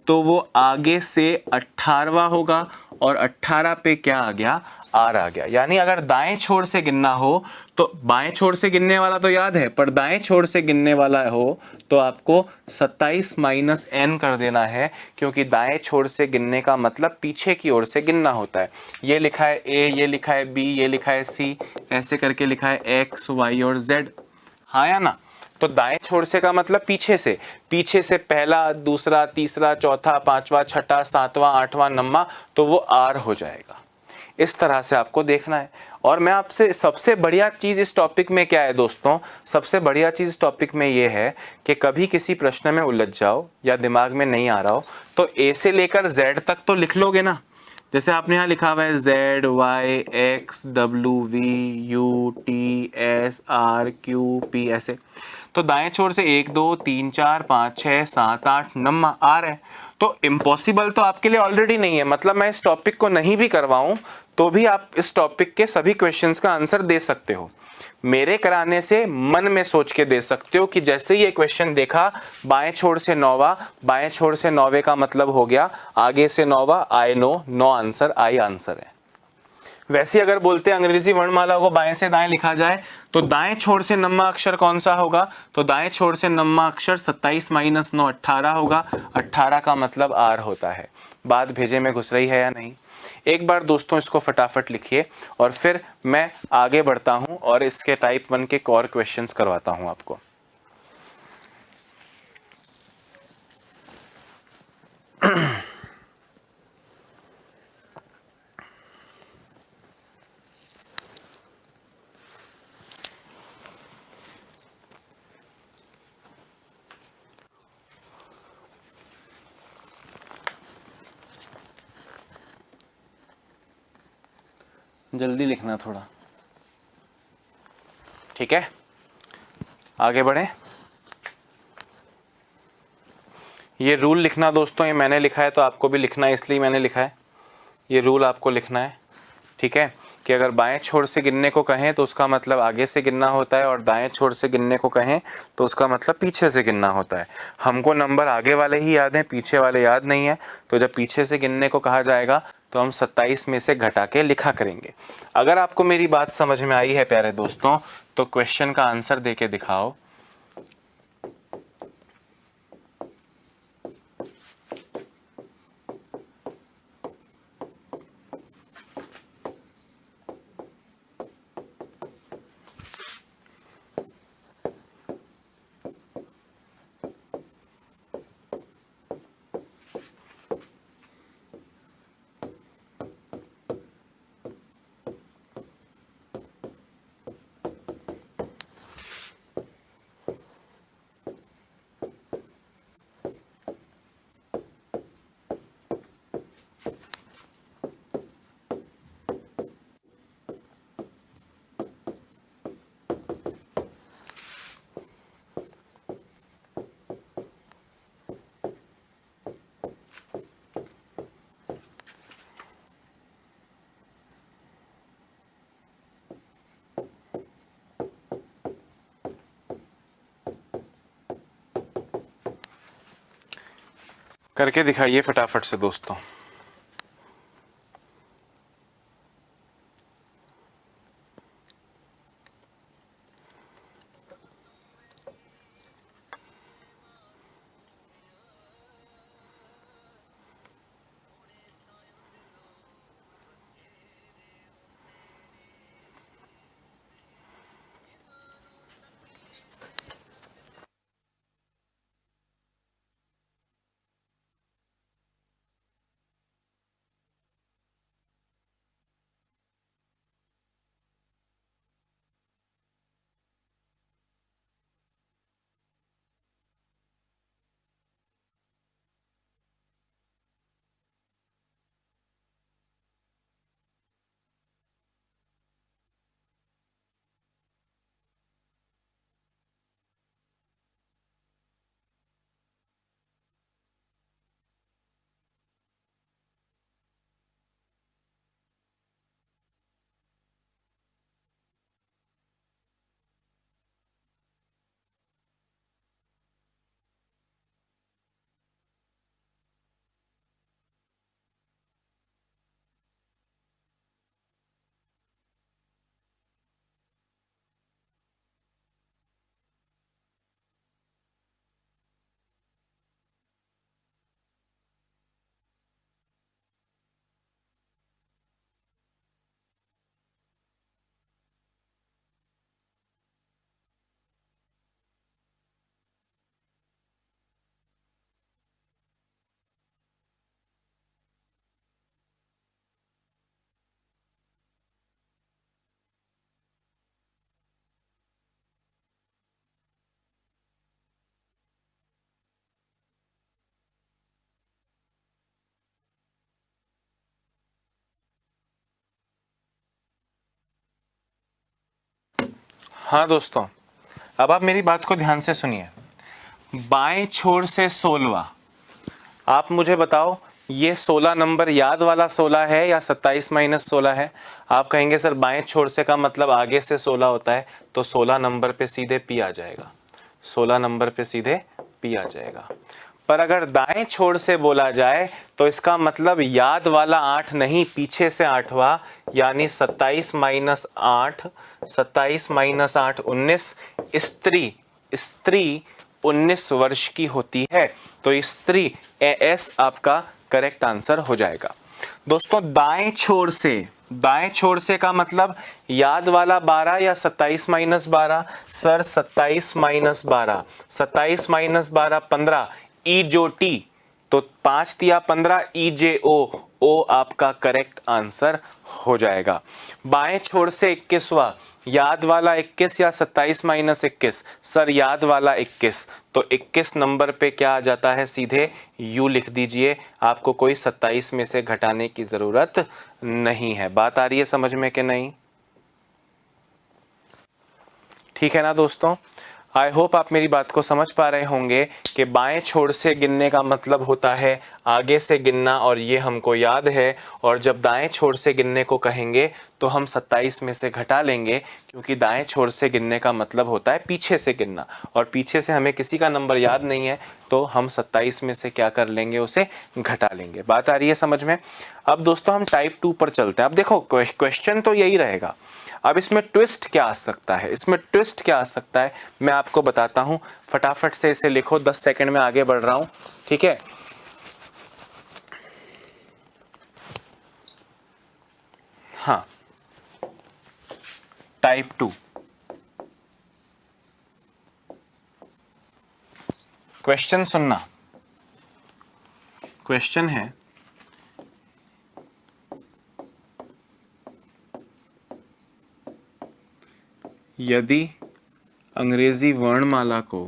तो वो आगे से 18वां होगा, और 18 पे क्या आ गया, आर आ गया। यानी अगर दाएं छोर से गिनना हो तो बाएं छोर से गिनने वाला तो याद है, पर दाएं छोर से गिनने वाला हो तो आपको 27 माइनस n कर देना है, क्योंकि दाएं छोर से गिनने का मतलब पीछे की ओर से गिनना होता है। ये लिखा है a, ये लिखा है b, ये लिखा है c, ऐसे करके लिखा है x, y और z, हाँ या ना। तो दाएं छोर से का मतलब पीछे से पहला, दूसरा, तीसरा, चौथा, पांचवा, छठा, सातवां, आठवां, नौवां, तो वो आर हो जाएगा। इस तरह से आपको देखना है। और मैं आपसे सबसे बढ़िया चीज़ इस टॉपिक में क्या है दोस्तों, सबसे बढ़िया चीज़ इस टॉपिक में ये है कि कभी किसी प्रश्न में उलझ जाओ या दिमाग में नहीं आ रहा हो तो ए से लेकर जेड तक तो लिख लोगे ना। जैसे आपने यहाँ लिखा हुआ है Z, Y, X, W, V, U, T, S, R, Q, P, ऐसे। तो दाएं छोर से 1 2 3 4 5 6 7 8 9 आ रहा है। तो इम्पॉसिबल तो आपके लिए ऑलरेडी नहीं है, मतलब मैं इस टॉपिक को नहीं भी करवाऊं तो भी आप इस टॉपिक के सभी क्वेश्चंस का आंसर दे सकते हो। मेरे कराने से मन में सोच के दे सकते हो कि जैसे ही ये क्वेश्चन देखा, बाएं छोर से 9वां, बाएं छोर से 9वें का मतलब हो गया आगे से 9वां, I know, no answer, I answer है। वैसे अगर बोलते हैं अंग्रेजी वर्णमाला को बाएं से दाएं लिखा जाए तो दाएं छोर से 9वां अक्षर कौन सा होगा, तो दाएं छोर से 9वां अक्षर 27 - 9 18 होगा। 18 का मतलब आर होता है। बात भेजे में घुस रही है या नहीं? एक बार दोस्तों इसको फटाफट लिखिए और फिर मैं आगे बढ़ता हूं और इसके टाइप 1 के और क्वेश्चंस करवाता हूं आपको। जल्दी लिखना थोड़ा, ठीक है? आगे बढ़े। ये रूल लिखना दोस्तों, ये मैंने लिखा है तो आपको भी लिखना है, इसलिए मैंने लिखा है। ये रूल आपको लिखना है, ठीक है? कि अगर बाएं छोर से गिनने को कहें तो उसका मतलब आगे से गिनना होता है, और दाएं छोर से गिनने को कहें तो उसका मतलब पीछे से गिनना होता है। हमको नंबर आगे वाले ही याद हैं, पीछे वाले याद नहीं है। तो जब पीछे से गिनने को कहा जाएगा तो हम 27 में से घटा के लिखा करेंगे। अगर आपको मेरी बात समझ में आई है प्यारे दोस्तों, तो क्वेश्चन का आंसर दे के दिखाओ। करके दिखाइए फटाफट से दोस्तों। हाँ दोस्तों, अब आप मेरी बात को ध्यान से सुनिए। बाएं छोर से 16, आप मुझे बताओ ये 16 नंबर याद वाला 16 है या 27 माइनस 16 है? आप कहेंगे सर बाएं छोर से का मतलब आगे से 16 होता है, तो 16 नंबर पे सीधे पी आ जाएगा, 16 नंबर पे सीधे पी आ जाएगा। पर अगर दाएं छोर से बोला जाए तो इसका मतलब याद वाला 8 नहीं, पीछे से 8वां, यानी 27 माइनस 8, 27 माइनस 8 19। स्त्री स्त्री 19 वर्ष की होती है, तो स्त्री एस आपका करेक्ट आंसर हो जाएगा। दोस्तों दाएं छोर से का मतलब याद वाला 12 या 27 माइनस 12? सर 27 माइनस 12, 27 माइनस 12 15, ई जो टी, तो 5 तिया 15, ई जे ओ आपका करेक्ट आंसर हो जाएगा। बाएं छोर से 21वां, याद वाला 21 या 27 माइनस 21? सर याद वाला 21, तो 21 नंबर पे क्या आ जाता है, सीधे यू लिख दीजिए, आपको कोई 27 में से घटाने की जरूरत नहीं है। बात आ रही है समझ में कि नहीं? ठीक है ना दोस्तों, आई होप आप मेरी बात को समझ पा रहे होंगे कि बाएं छोर से गिनने का मतलब होता है आगे से गिनना, और ये हमको याद है। और जब दाएं छोर से गिनने को कहेंगे तो हम 27 में से घटा लेंगे, क्योंकि दाएं छोर से गिनने का मतलब होता है पीछे से गिनना, और पीछे से हमें किसी का नंबर याद नहीं है, तो हम 27 में से क्या कर लेंगे, उसे घटा लेंगे। बात आ रही है समझ में? अब दोस्तों हम टाइप 2 पर चलते हैं। अब देखो क्वेश्चन तो यही रहेगा, अब इसमें ट्विस्ट क्या आ सकता है, इसमें ट्विस्ट क्या आ सकता है मैं आपको बताता हूं। फटाफट से इसे लिखो, 10 सेकंड में आगे बढ़ रहा हूं, ठीक है? हाँ, टाइप 2 क्वेश्चन सुनना। क्वेश्चन है, यदि अंग्रेजी वर्णमाला को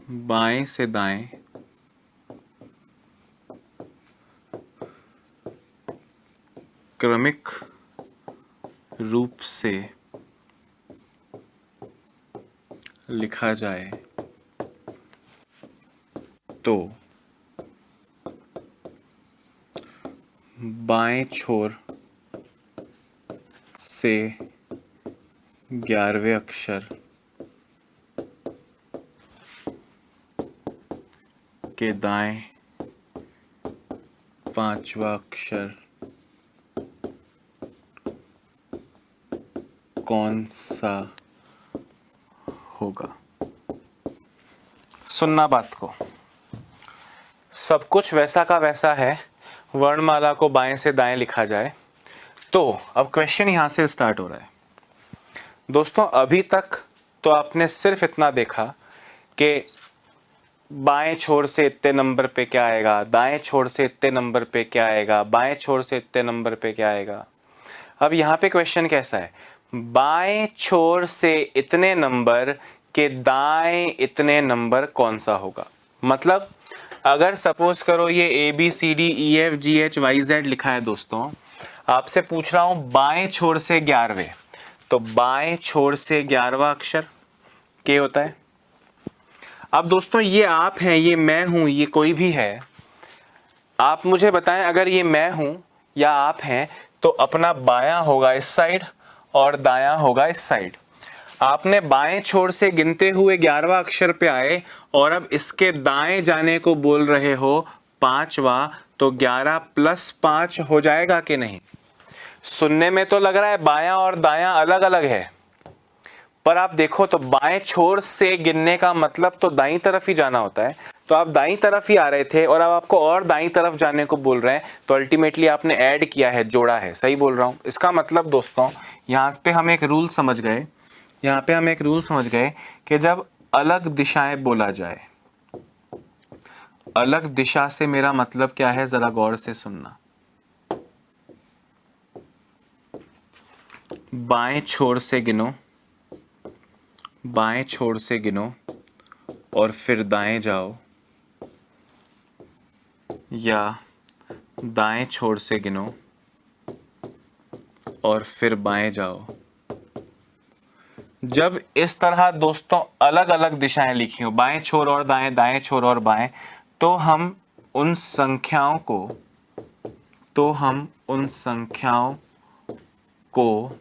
बाएं से दाएं क्रमिक रूप से लिखा जाए तो बाएं छोर से 11वें अक्षर के दाएं 5वां अक्षर कौन सा होगा? सुनना बात को, सब कुछ वैसा का वैसा है, वर्णमाला को बाएं से दाएं लिखा जाए तो। अब क्वेश्चन यहां से स्टार्ट हो रहा है दोस्तों। अभी तक तो आपने सिर्फ इतना देखा कि बाएं छोर से इतने नंबर पे क्या आएगा, दाएं छोर से इतने नंबर पे क्या आएगा, बाएं छोर से इतने नंबर पे क्या आएगा। अब यहाँ पे क्वेश्चन कैसा है, बाएं छोर से इतने नंबर के दाएं इतने नंबर कौन सा होगा? मतलब अगर सपोज करो ये ABCDEFGHYZ लिखा है दोस्तों, आपसे पूछ रहा हूं बाएं छोर से 11वें, तो बाएं छोर से 11वां अक्षर के होता है। अब दोस्तों ये आप हैं, ये मैं हूं, ये कोई भी है, आप मुझे बताएं अगर ये मैं हूं या आप हैं तो अपना बायां होगा इस साइड और दायां होगा इस साइड। आपने बाएं छोर से गिनते हुए 11वां अक्षर पे आए और अब इसके दाएं जाने को बोल रहे हो 5वां, तो 11 प्लस 5 हो जाएगा कि नहीं? सुनने में तो लग रहा है बायां और दायां अलग अलग है, पर आप देखो तो बाएं छोर से गिनने का मतलब तो दाईं तरफ ही जाना होता है, तो आप दाईं तरफ ही आ रहे थे और अब आपको और दाईं तरफ जाने को बोल रहे हैं, तो अल्टीमेटली आपने ऐड किया है, जोड़ा है। सही बोल रहा हूं? इसका मतलब दोस्तों यहाँ पे हम एक रूल समझ गए, यहाँ पे हम एक रूल समझ गए कि जब अलग दिशाएं बोला जाए, अलग दिशा से मेरा मतलब क्या है, जरा गौर से सुनना। बाएं छोर से गिनो, बाएं छोर से गिनो और फिर दाएं जाओ, या दाएं छोर से गिनो और फिर बाएं जाओ। जब इस तरह दोस्तों अलग अलग दिशाएं लिखी हो, बाएं छोर और दाएं, दाएं छोर और बाएं, तो हम उन संख्याओं को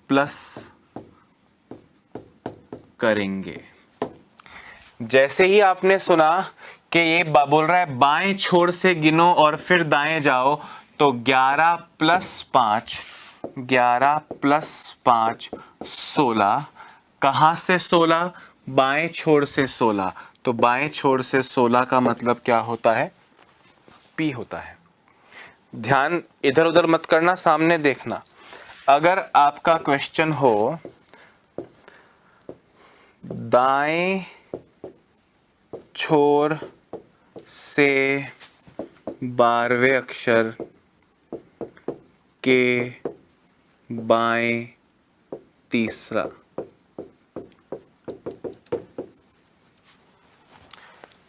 प्लस करेंगे। जैसे ही आपने सुना कि ये बोल रहा है बाएं छोर से गिनो और फिर दाएं जाओ, तो 11 + 5, 11 + 5 16। कहां से 16? बाएं छोर से 16। तो बाएं छोर से 16 का मतलब क्या होता है? P होता है। ध्यान इधर उधर मत करना, सामने देखना। अगर आपका क्वेश्चन हो दाएं छोर से 12वें अक्षर के बाएं तीसरा,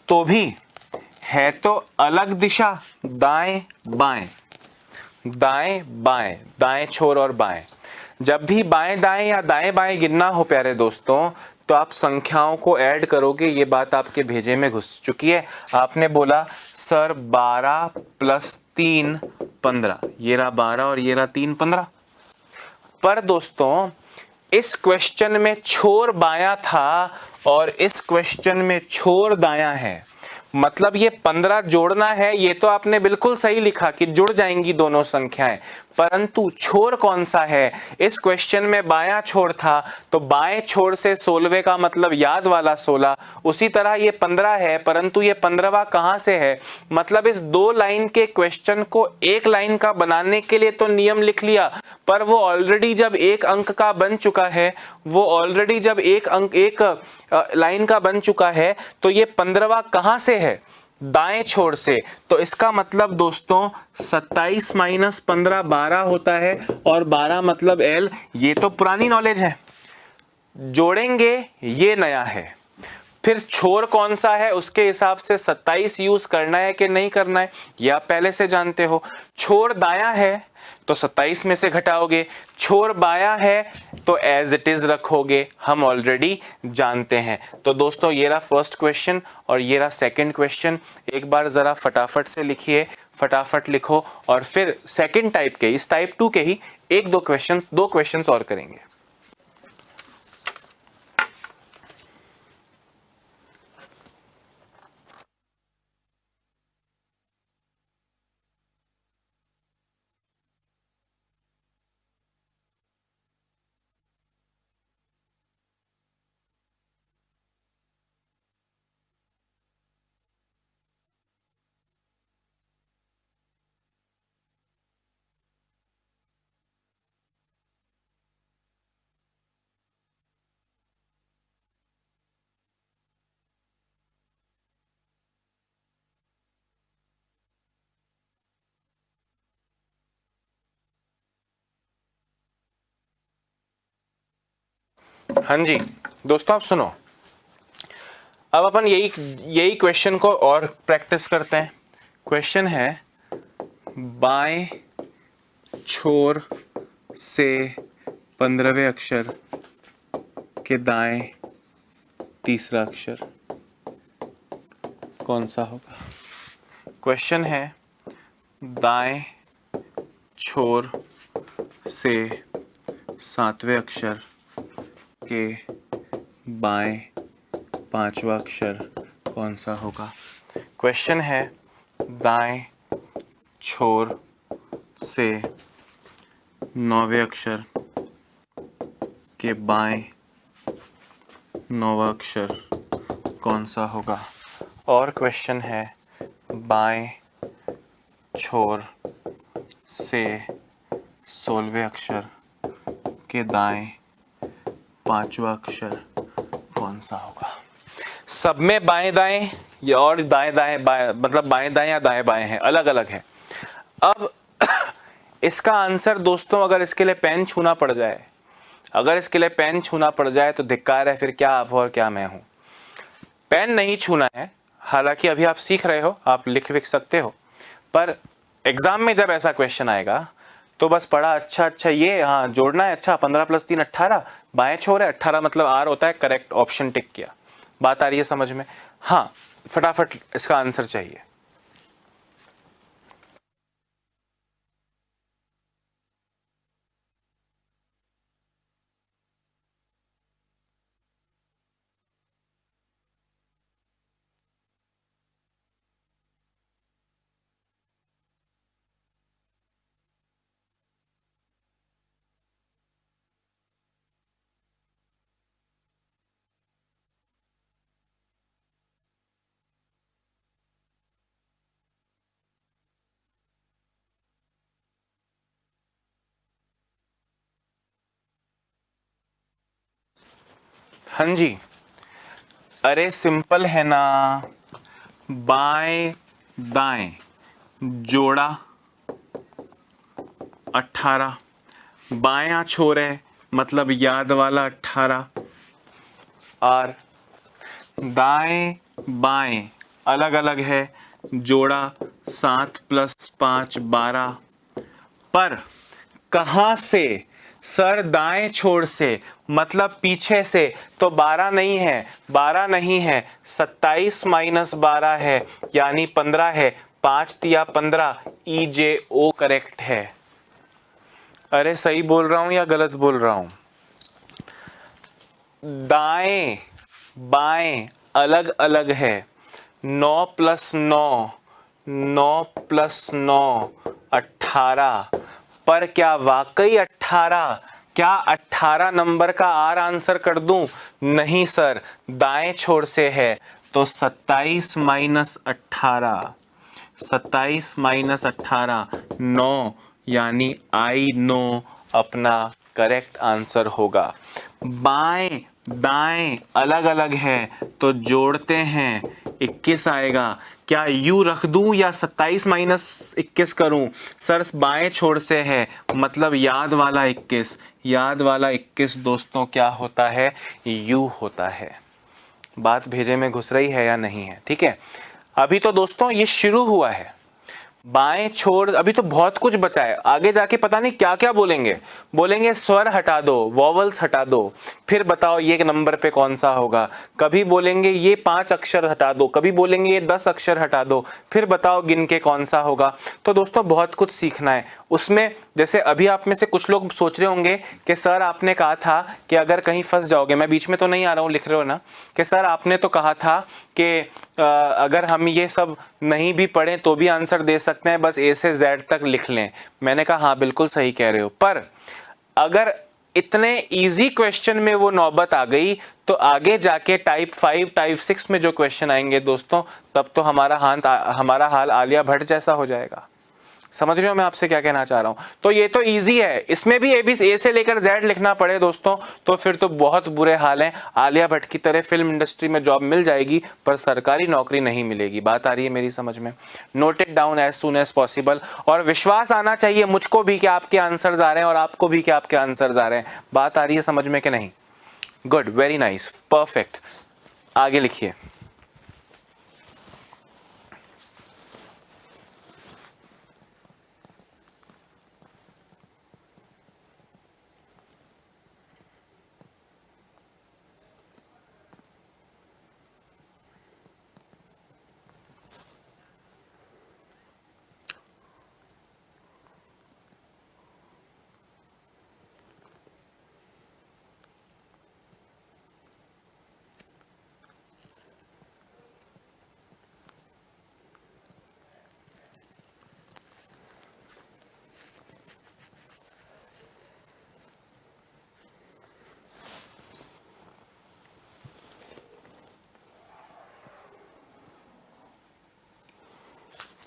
तो भी है तो अलग दिशा, दाएं बाएं, दाएं बाएं, दाएं छोर और बाएं। जब भी बाएं दाएं या दाएं बाएं गिनना हो प्यारे दोस्तों, तो आप संख्याओं को ऐड करोगे। ये बात आपके भेजे में घुस चुकी है। आपने बोला सर 12 + 3 15, ये रहा 12 और ये रहा 3 15। पर दोस्तों इस क्वेश्चन में छोर बायां था और इस क्वेश्चन में छोर दायां है, मतलब ये 15 जोड़ना है। ये तो आपने बिल्कुल सही लिखा कि जुड़ जाएंगी दोनों संख्याएं, परंतु छोर कौन सा है? इस क्वेश्चन में बायां छोर था, तो बाएं छोर से 16वें का मतलब याद वाला 16। उसी तरह ये 15 है, परंतु ये 15वां कहां से है? मतलब इस 2 लाइन के क्वेश्चन को एक लाइन का बनाने के लिए तो नियम लिख लिया, पर वो ऑलरेडी जब एक अंक का बन चुका है, एक लाइन का बन चुका है, तो ये 15वां कहां से है? दाएं छोर से। तो इसका मतलब दोस्तों 27 - 15 12 होता है, और 12 मतलब L। ये तो पुरानी नॉलेज है, जोड़ेंगे ये नया है। फिर छोर कौन सा है उसके हिसाब से 27 यूज करना है कि नहीं करना है, ये आप पहले से जानते हो। छोर दायां है तो 27 में से घटाओगे, छोर बायां है तो एज इट इज रखोगे, हम ऑलरेडी जानते हैं। तो दोस्तों ये रहा फर्स्ट क्वेश्चन और ये रहा सेकंड क्वेश्चन। एक बार जरा फटाफट से लिखिए, फटाफट लिखो, और फिर सेकंड टाइप के, इस टाइप 2 के ही दो क्वेश्चंस और करेंगे। हाँ जी दोस्तों, आप सुनो, अब अपन यही क्वेश्चन को और प्रैक्टिस करते हैं। क्वेश्चन है बाएं छोर से 15वें अक्षर के दाएं तीसरा अक्षर कौन सा होगा? क्वेश्चन है दाएं छोर से 7वें अक्षर के बाएं 5वां अक्षर कौन सा होगा? क्वेश्चन है दाएं छोर से 9वें अक्षर के बाएं 9वां अक्षर कौन सा होगा? और क्वेश्चन है बाएं छोर से 16वें अक्षर के दाएं 5वां अक्षर कौन सा होगा? सब में बाएं दाएं या और दाएं दाएं मतलब बाएं दाएं या दाएं बाएं हैं, अलग अलग है। अब इसका आंसर दोस्तों, अगर इसके लिए पेन छूना पड़ जाए, तो धिक्कार है, फिर क्या आप हो और क्या मैं हूं। पेन नहीं छूना है, हालांकि अभी आप सीख रहे हो, आप लिख सकते हो, पर एग्जाम में जब ऐसा क्वेश्चन आएगा तो बस पढ़ा, अच्छा अच्छा ये हाँ जोड़ना है, अच्छा 15 + 3 18, बाएं छोर है 18 मतलब आर होता है, करेक्ट ऑप्शन टिक किया। बात आ रही है समझ में? हाँ फटाफट इसका आंसर चाहिए। हाँ जी, अरे सिंपल है ना, बाएं दाएं जोड़ा 18, बायां छोर है मतलब याद वाला 18, और दाएं बाएं अलग अलग है, जोड़ा 7 + 5 12, पर कहां से सर? दाएं छोर से मतलब पीछे से, तो 12 नहीं है, 12 नहीं है, 27 - 12 है यानी 15 है, 5 तिया 15, EJO करेक्ट है। अरे सही बोल रहा हूं या गलत बोल रहा हूं? दाएं बाएं अलग अलग है, 9 + 9, 9 + 9 18, पर क्या वाकई 18? क्या 18 नंबर का आर आंसर कर दूं? नहीं सर, दाएं छोर से है, तो 27 - 18, 27 - 18 9, यानी आई नो अपना करेक्ट आंसर होगा। बाएं दाएं अलग अलग है तो जोड़ते हैं 21 आएगा। क्या यू रख दूं या 27 - 21 करूं? सर बाएं छोर से है मतलब याद वाला 21, याद वाला 21 दोस्तों क्या होता है? यू होता है। बात भेजे में घुस रही है या नहीं है? ठीक है, अभी तो दोस्तों ये शुरू हुआ है। बाएं छोर अभी तो बहुत कुछ बचा है, आगे जाके पता नहीं क्या क्या बोलेंगे। बोलेंगे स्वर हटा दो, वॉवल्स हटा दो, फिर बताओ ये नंबर पे कौन सा होगा। कभी बोलेंगे ये 5 अक्षर हटा दो, कभी बोलेंगे ये 10 अक्षर हटा दो, फिर बताओ गिन के कौन सा होगा। तो दोस्तों बहुत कुछ सीखना है उसमें। जैसे अभी आप में से कुछ लोग सोच रहे होंगे कि सर आपने कहा था कि अगर कहीं फंस जाओगे, मैं बीच में तो नहीं आ रहा हूँ, लिख रहे हो ना, कि सर आपने तो कहा था कि अगर हम ये सब नहीं भी पढ़ें तो भी आंसर दे सकते हैं, बस ए से जेड तक लिख लें। मैंने कहा हाँ बिल्कुल सही कह रहे हो, पर अगर इतने इजी क्वेश्चन में वो नौबत आ गई तो आगे जाके टाइप 5 टाइप 6 में जो क्वेश्चन आएंगे दोस्तों, तब तो हमारा हाल आलिया भट्ट जैसा हो जाएगा। समझ रहे हो मैं आपसे क्या कहना चाह रहा हूं? तो ये तो इजी है, इसमें भी ए से लेकर जेड लिखना पड़े दोस्तों तो फिर तो बहुत बुरे हाल हैं। आलिया भट्ट की तरह फिल्म इंडस्ट्री में जॉब मिल जाएगी पर सरकारी नौकरी नहीं मिलेगी। बात आ रही है मेरी समझ में? Note it down as soon as possible, और विश्वास आना चाहिए मुझको भी कि आपके आंसर्स आ रहे हैं और आपको भी कि आपके आंसर्स आ रहे हैं। बात आ रही है समझ में कि नहीं? Good, very nice, perfect. आगे लिखिए।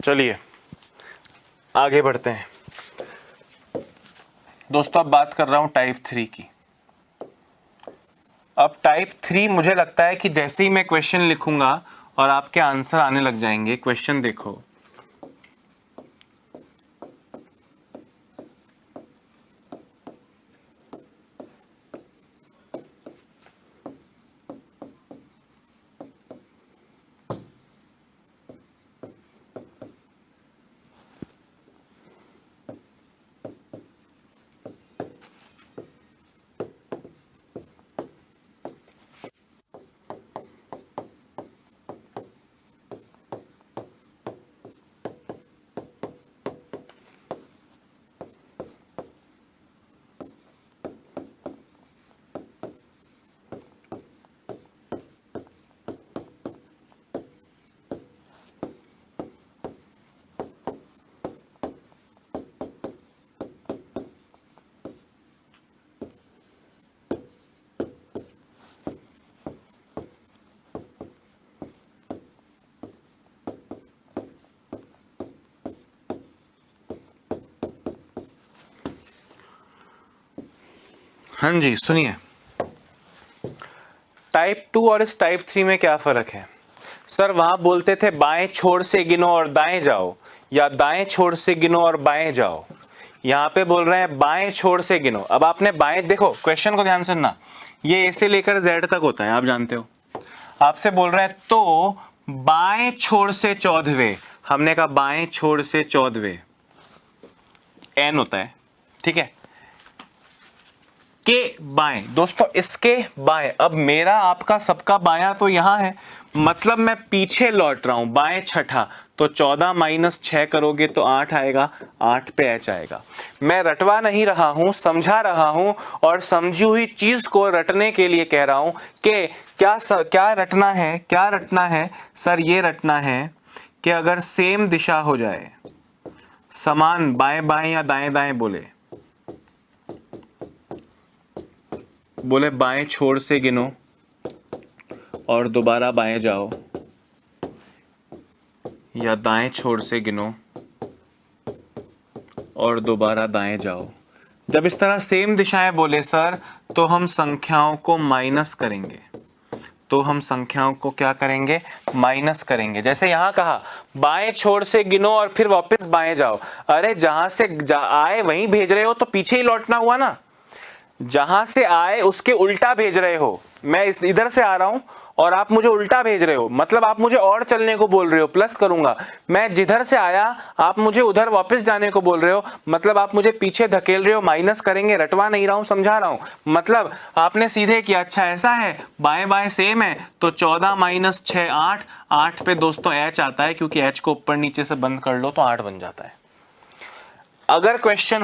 चलिए आगे बढ़ते हैं दोस्तों। अब बात कर रहा हूं टाइप 3 की। अब टाइप 3 मुझे लगता है कि जैसे ही मैं क्वेश्चन लिखूंगा और आपके आंसर आने लग जाएंगे। क्वेश्चन देखो, हाँ जी सुनिए, टाइप 2 और इस टाइप 3 में क्या फ़र्क है? सर वहाँ बोलते थे बाएं छोर से गिनो और दाएं जाओ, या दाएं छोर से गिनो और बाएं जाओ। यहाँ पे बोल रहे हैं बाएं छोर से गिनो। अब आपने बाएं, देखो क्वेश्चन को ध्यान से सुनना, ये ए से लेकर जेड तक होता है, आप जानते हो। आपसे बोल रहे हैं तो बाएं छोर से 14वें, हमने कहा बाएं छोर से 14वें एन होता है, ठीक है, के बाएं। दोस्तों इसके बाएं, अब मेरा आपका सबका बायां तो यहां है, मतलब मैं पीछे लौट रहा हूं, बाएं छठा, तो 14 माइनस 6 करोगे तो 8 आएगा, 8 पे एच आएगा। मैं रटवा नहीं रहा हूं, समझा रहा हूं, और समझी हुई चीज को रटने के लिए कह रहा हूं कि क्या रटना है, क्या रटना है सर? ये रटना है कि अगर सेम दिशा हो जाए, समान बाएं बाएं या दाएं दाएं बोले बाएं छोर से गिनो और दोबारा बाएं जाओ, या दाएं छोर से गिनो और दोबारा दाएं जाओ। जब इस तरह सेम दिशाएं बोले सर, तो हम संख्याओं को माइनस करेंगे, तो हम संख्याओं को क्या करेंगे? माइनस करेंगे। जैसे यहां कहा बाएं छोर से गिनो और फिर वापस बाएं जाओ। अरे जहां से आए वहीं भेज रहे हो तो पीछे ही लौटना हुआ ना, जहां से आए उसके उल्टा भेज रहे हो। मैं इधर से आ रहा हूं और आप मुझे उल्टा भेज रहे हो, मतलब आप मुझे और चलने को बोल रहे हो, प्लस करूंगा। मैं जिधर से आया आप मुझे उधर वापस जाने को बोल रहे हो, मतलब आप मुझे पीछे धकेल रहे हो, माइनस करेंगे। रटवा नहीं रहा हूं, समझा रहा हूं। मतलब आपने सीधे किया, अच्छा ऐसा है, बाएं बाएं सेम है, तो 14 माइनस 6 8, 8 पे दोस्तों एच आता है, क्योंकि एच को ऊपर नीचे से बंद कर लो तो 8 बन जाता है। अगर क्वेश्चन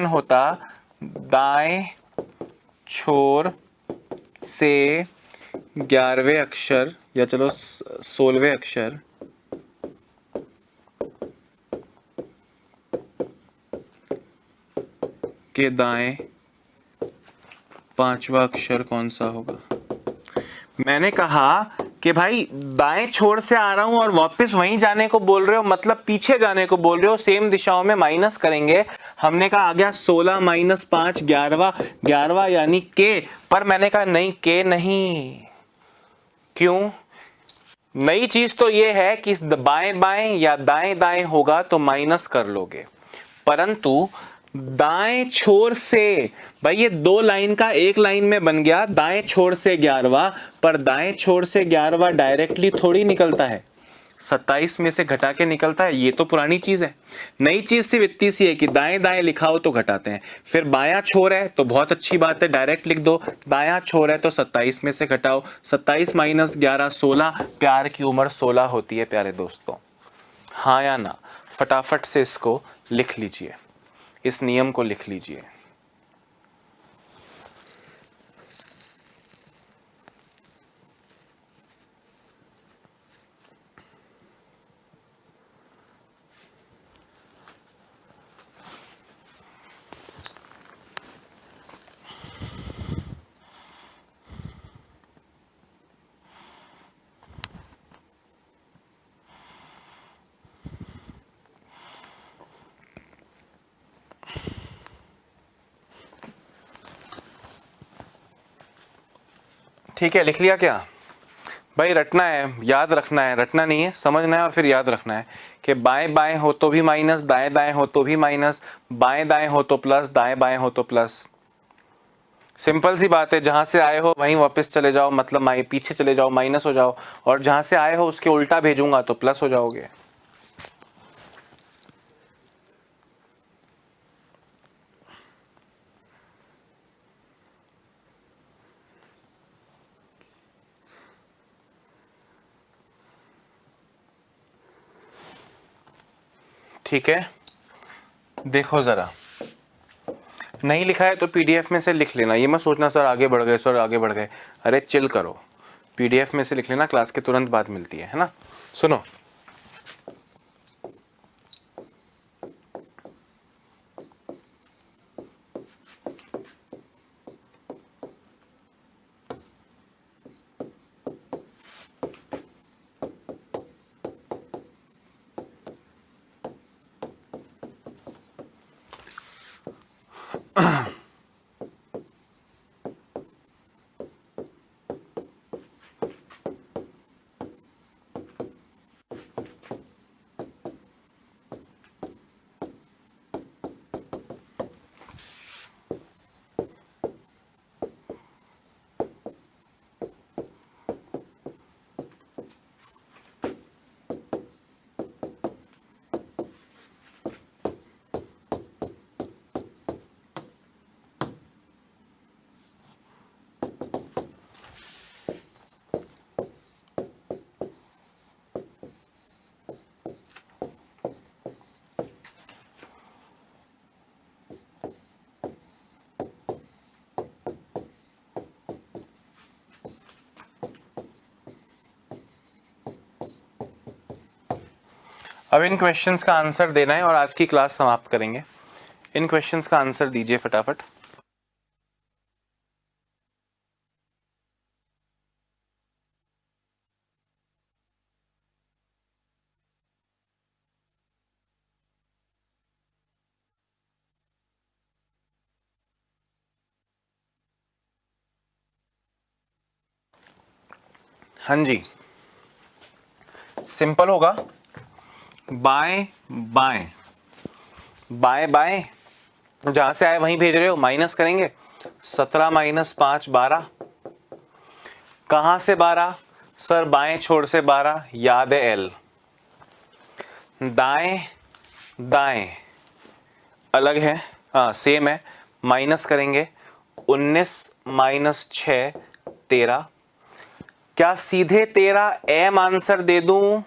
होता दाएं छोर से 11वें अक्षर, या चलो 16वें अक्षर के दाएं 5वां अक्षर कौन सा होगा? मैंने कहा कि भाई दाएं छोर से आ रहा हूं और वापस वहीं जाने को बोल रहे हो, मतलब पीछे जाने को बोल रहे हो, सेम दिशाओं में माइनस करेंगे। हमने कहा आ गया 16 माइनस 5 11वां यानी के, पर मैंने कहा नहीं, के नहीं। क्यों? नई चीज तो ये है कि बाएं बाएं या दाएं दाएं होगा तो माइनस कर लोगे, परंतु दाएं छोर से, भाई ये दो लाइन का एक लाइन में बन गया, दाएं छोर से 11वां, पर दाएं छोर से 11वां डायरेक्टली थोड़ी निकलता है, 27 में से घटा के निकलता है। ये तो पुरानी चीज है। नई चीज सिर्फ इतनी सी है कि दाएं दाएं लिखाओ तो घटाते हैं। फिर बायां छोर है तो बहुत अच्छी बात है, डायरेक्ट लिख दो। दायां छोर है तो 27 में से घटाओ, 27 माइनस 11 16। प्यार की उम्र 16 होती है प्यारे दोस्तों, हाँ या ना? फटाफट से इसको लिख लीजिए, इस नियम को लिख लीजिए। ठीक है, लिख लिया क्या भाई? रटना है, याद रखना है, रटना नहीं है, समझना है और फिर याद रखना है कि बाएं बाएं हो तो भी माइनस, दाएं दाएं हो तो भी माइनस, बाएं दाएं हो तो प्लस, दाएं बाएं हो तो प्लस। सिंपल सी बात है, जहां से आए हो वहीं वापस चले जाओ, मतलब पीछे चले जाओ, माइनस हो जाओ, और जहां से आए हो उसके उल्टा भेजूंगा तो प्लस हो जाओगे। ठीक है, देखो जरा, नहीं लिखा है तो पीडीएफ में से लिख लेना। ये मत सोचना सर आगे बढ़ गए, सर आगे बढ़ गए। अरे चिल करो, पीडीएफ में से लिख लेना, क्लास के तुरंत बाद मिलती है ना? सुनो, अब इन क्वेश्चंस का आंसर देना है और आज की क्लास समाप्त करेंगे। इन क्वेश्चंस का आंसर दीजिए फटाफट। हाँ जी, सिंपल होगा। बाएं बाएं बाएं बाएं, जहां से आए वहीं भेज रहे हो, माइनस करेंगे। 17 माइनस 5 12। कहां से 12 सर? बाएं छोर से 12, याद है एल। दाएं दाएं अलग है, हाँ सेम है, माइनस करेंगे। 19 माइनस 6 13। क्या सीधे 13 एम आंसर दे दूं?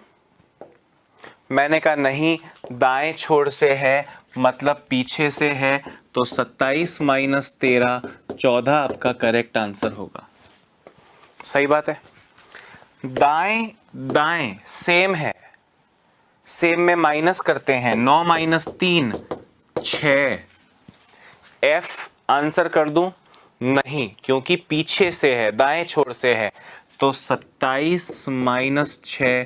मैंने कहा नहीं, दाएं छोर से है मतलब पीछे से है, तो 27 माइनस 13 14 आपका करेक्ट आंसर होगा। सही बात है। दाएं दाएं सेम है, सेम में माइनस करते हैं। 9 माइनस 3 6। एफ आंसर कर दूं? नहीं, क्योंकि पीछे से है, दाएं छोर से है, तो 27 माइनस 6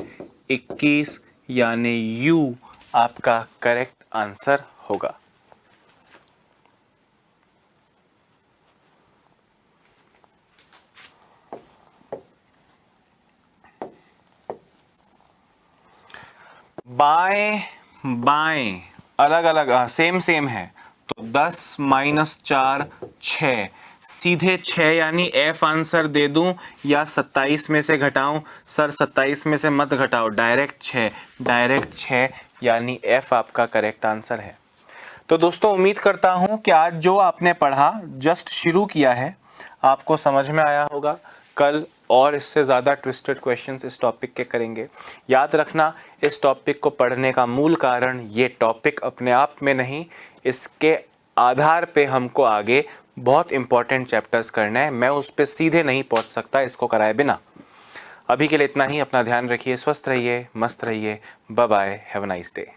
21, यानी यू आपका करेक्ट आंसर होगा। बाएं बाएं अलग अलग, सेम सेम है, तो 10 माइनस 4 6। सीधे 6 यानी एफ आंसर दे दूं या 27 में से घटाऊं? सर 27 में से मत घटाओ, डायरेक्ट 6, डायरेक्ट 6 यानी एफ आपका करेक्ट आंसर है। तो दोस्तों उम्मीद करता हूं कि आज जो आपने पढ़ा, जस्ट शुरू किया है, आपको समझ में आया होगा। कल और इससे ज़्यादा ट्विस्टेड क्वेश्चंस इस टॉपिक के करेंगे। याद रखना, इस टॉपिक को पढ़ने का मूल कारण ये टॉपिक अपने आप में नहीं, इसके आधार पे हमको आगे बहुत इंपॉर्टेंट चैप्टर्स करना है। मैं उस पर सीधे नहीं पहुंच सकता इसको कराए बिना। अभी के लिए इतना ही। अपना ध्यान रखिए, स्वस्थ रहिए, मस्त रहिए। Bye bye, have a nice day.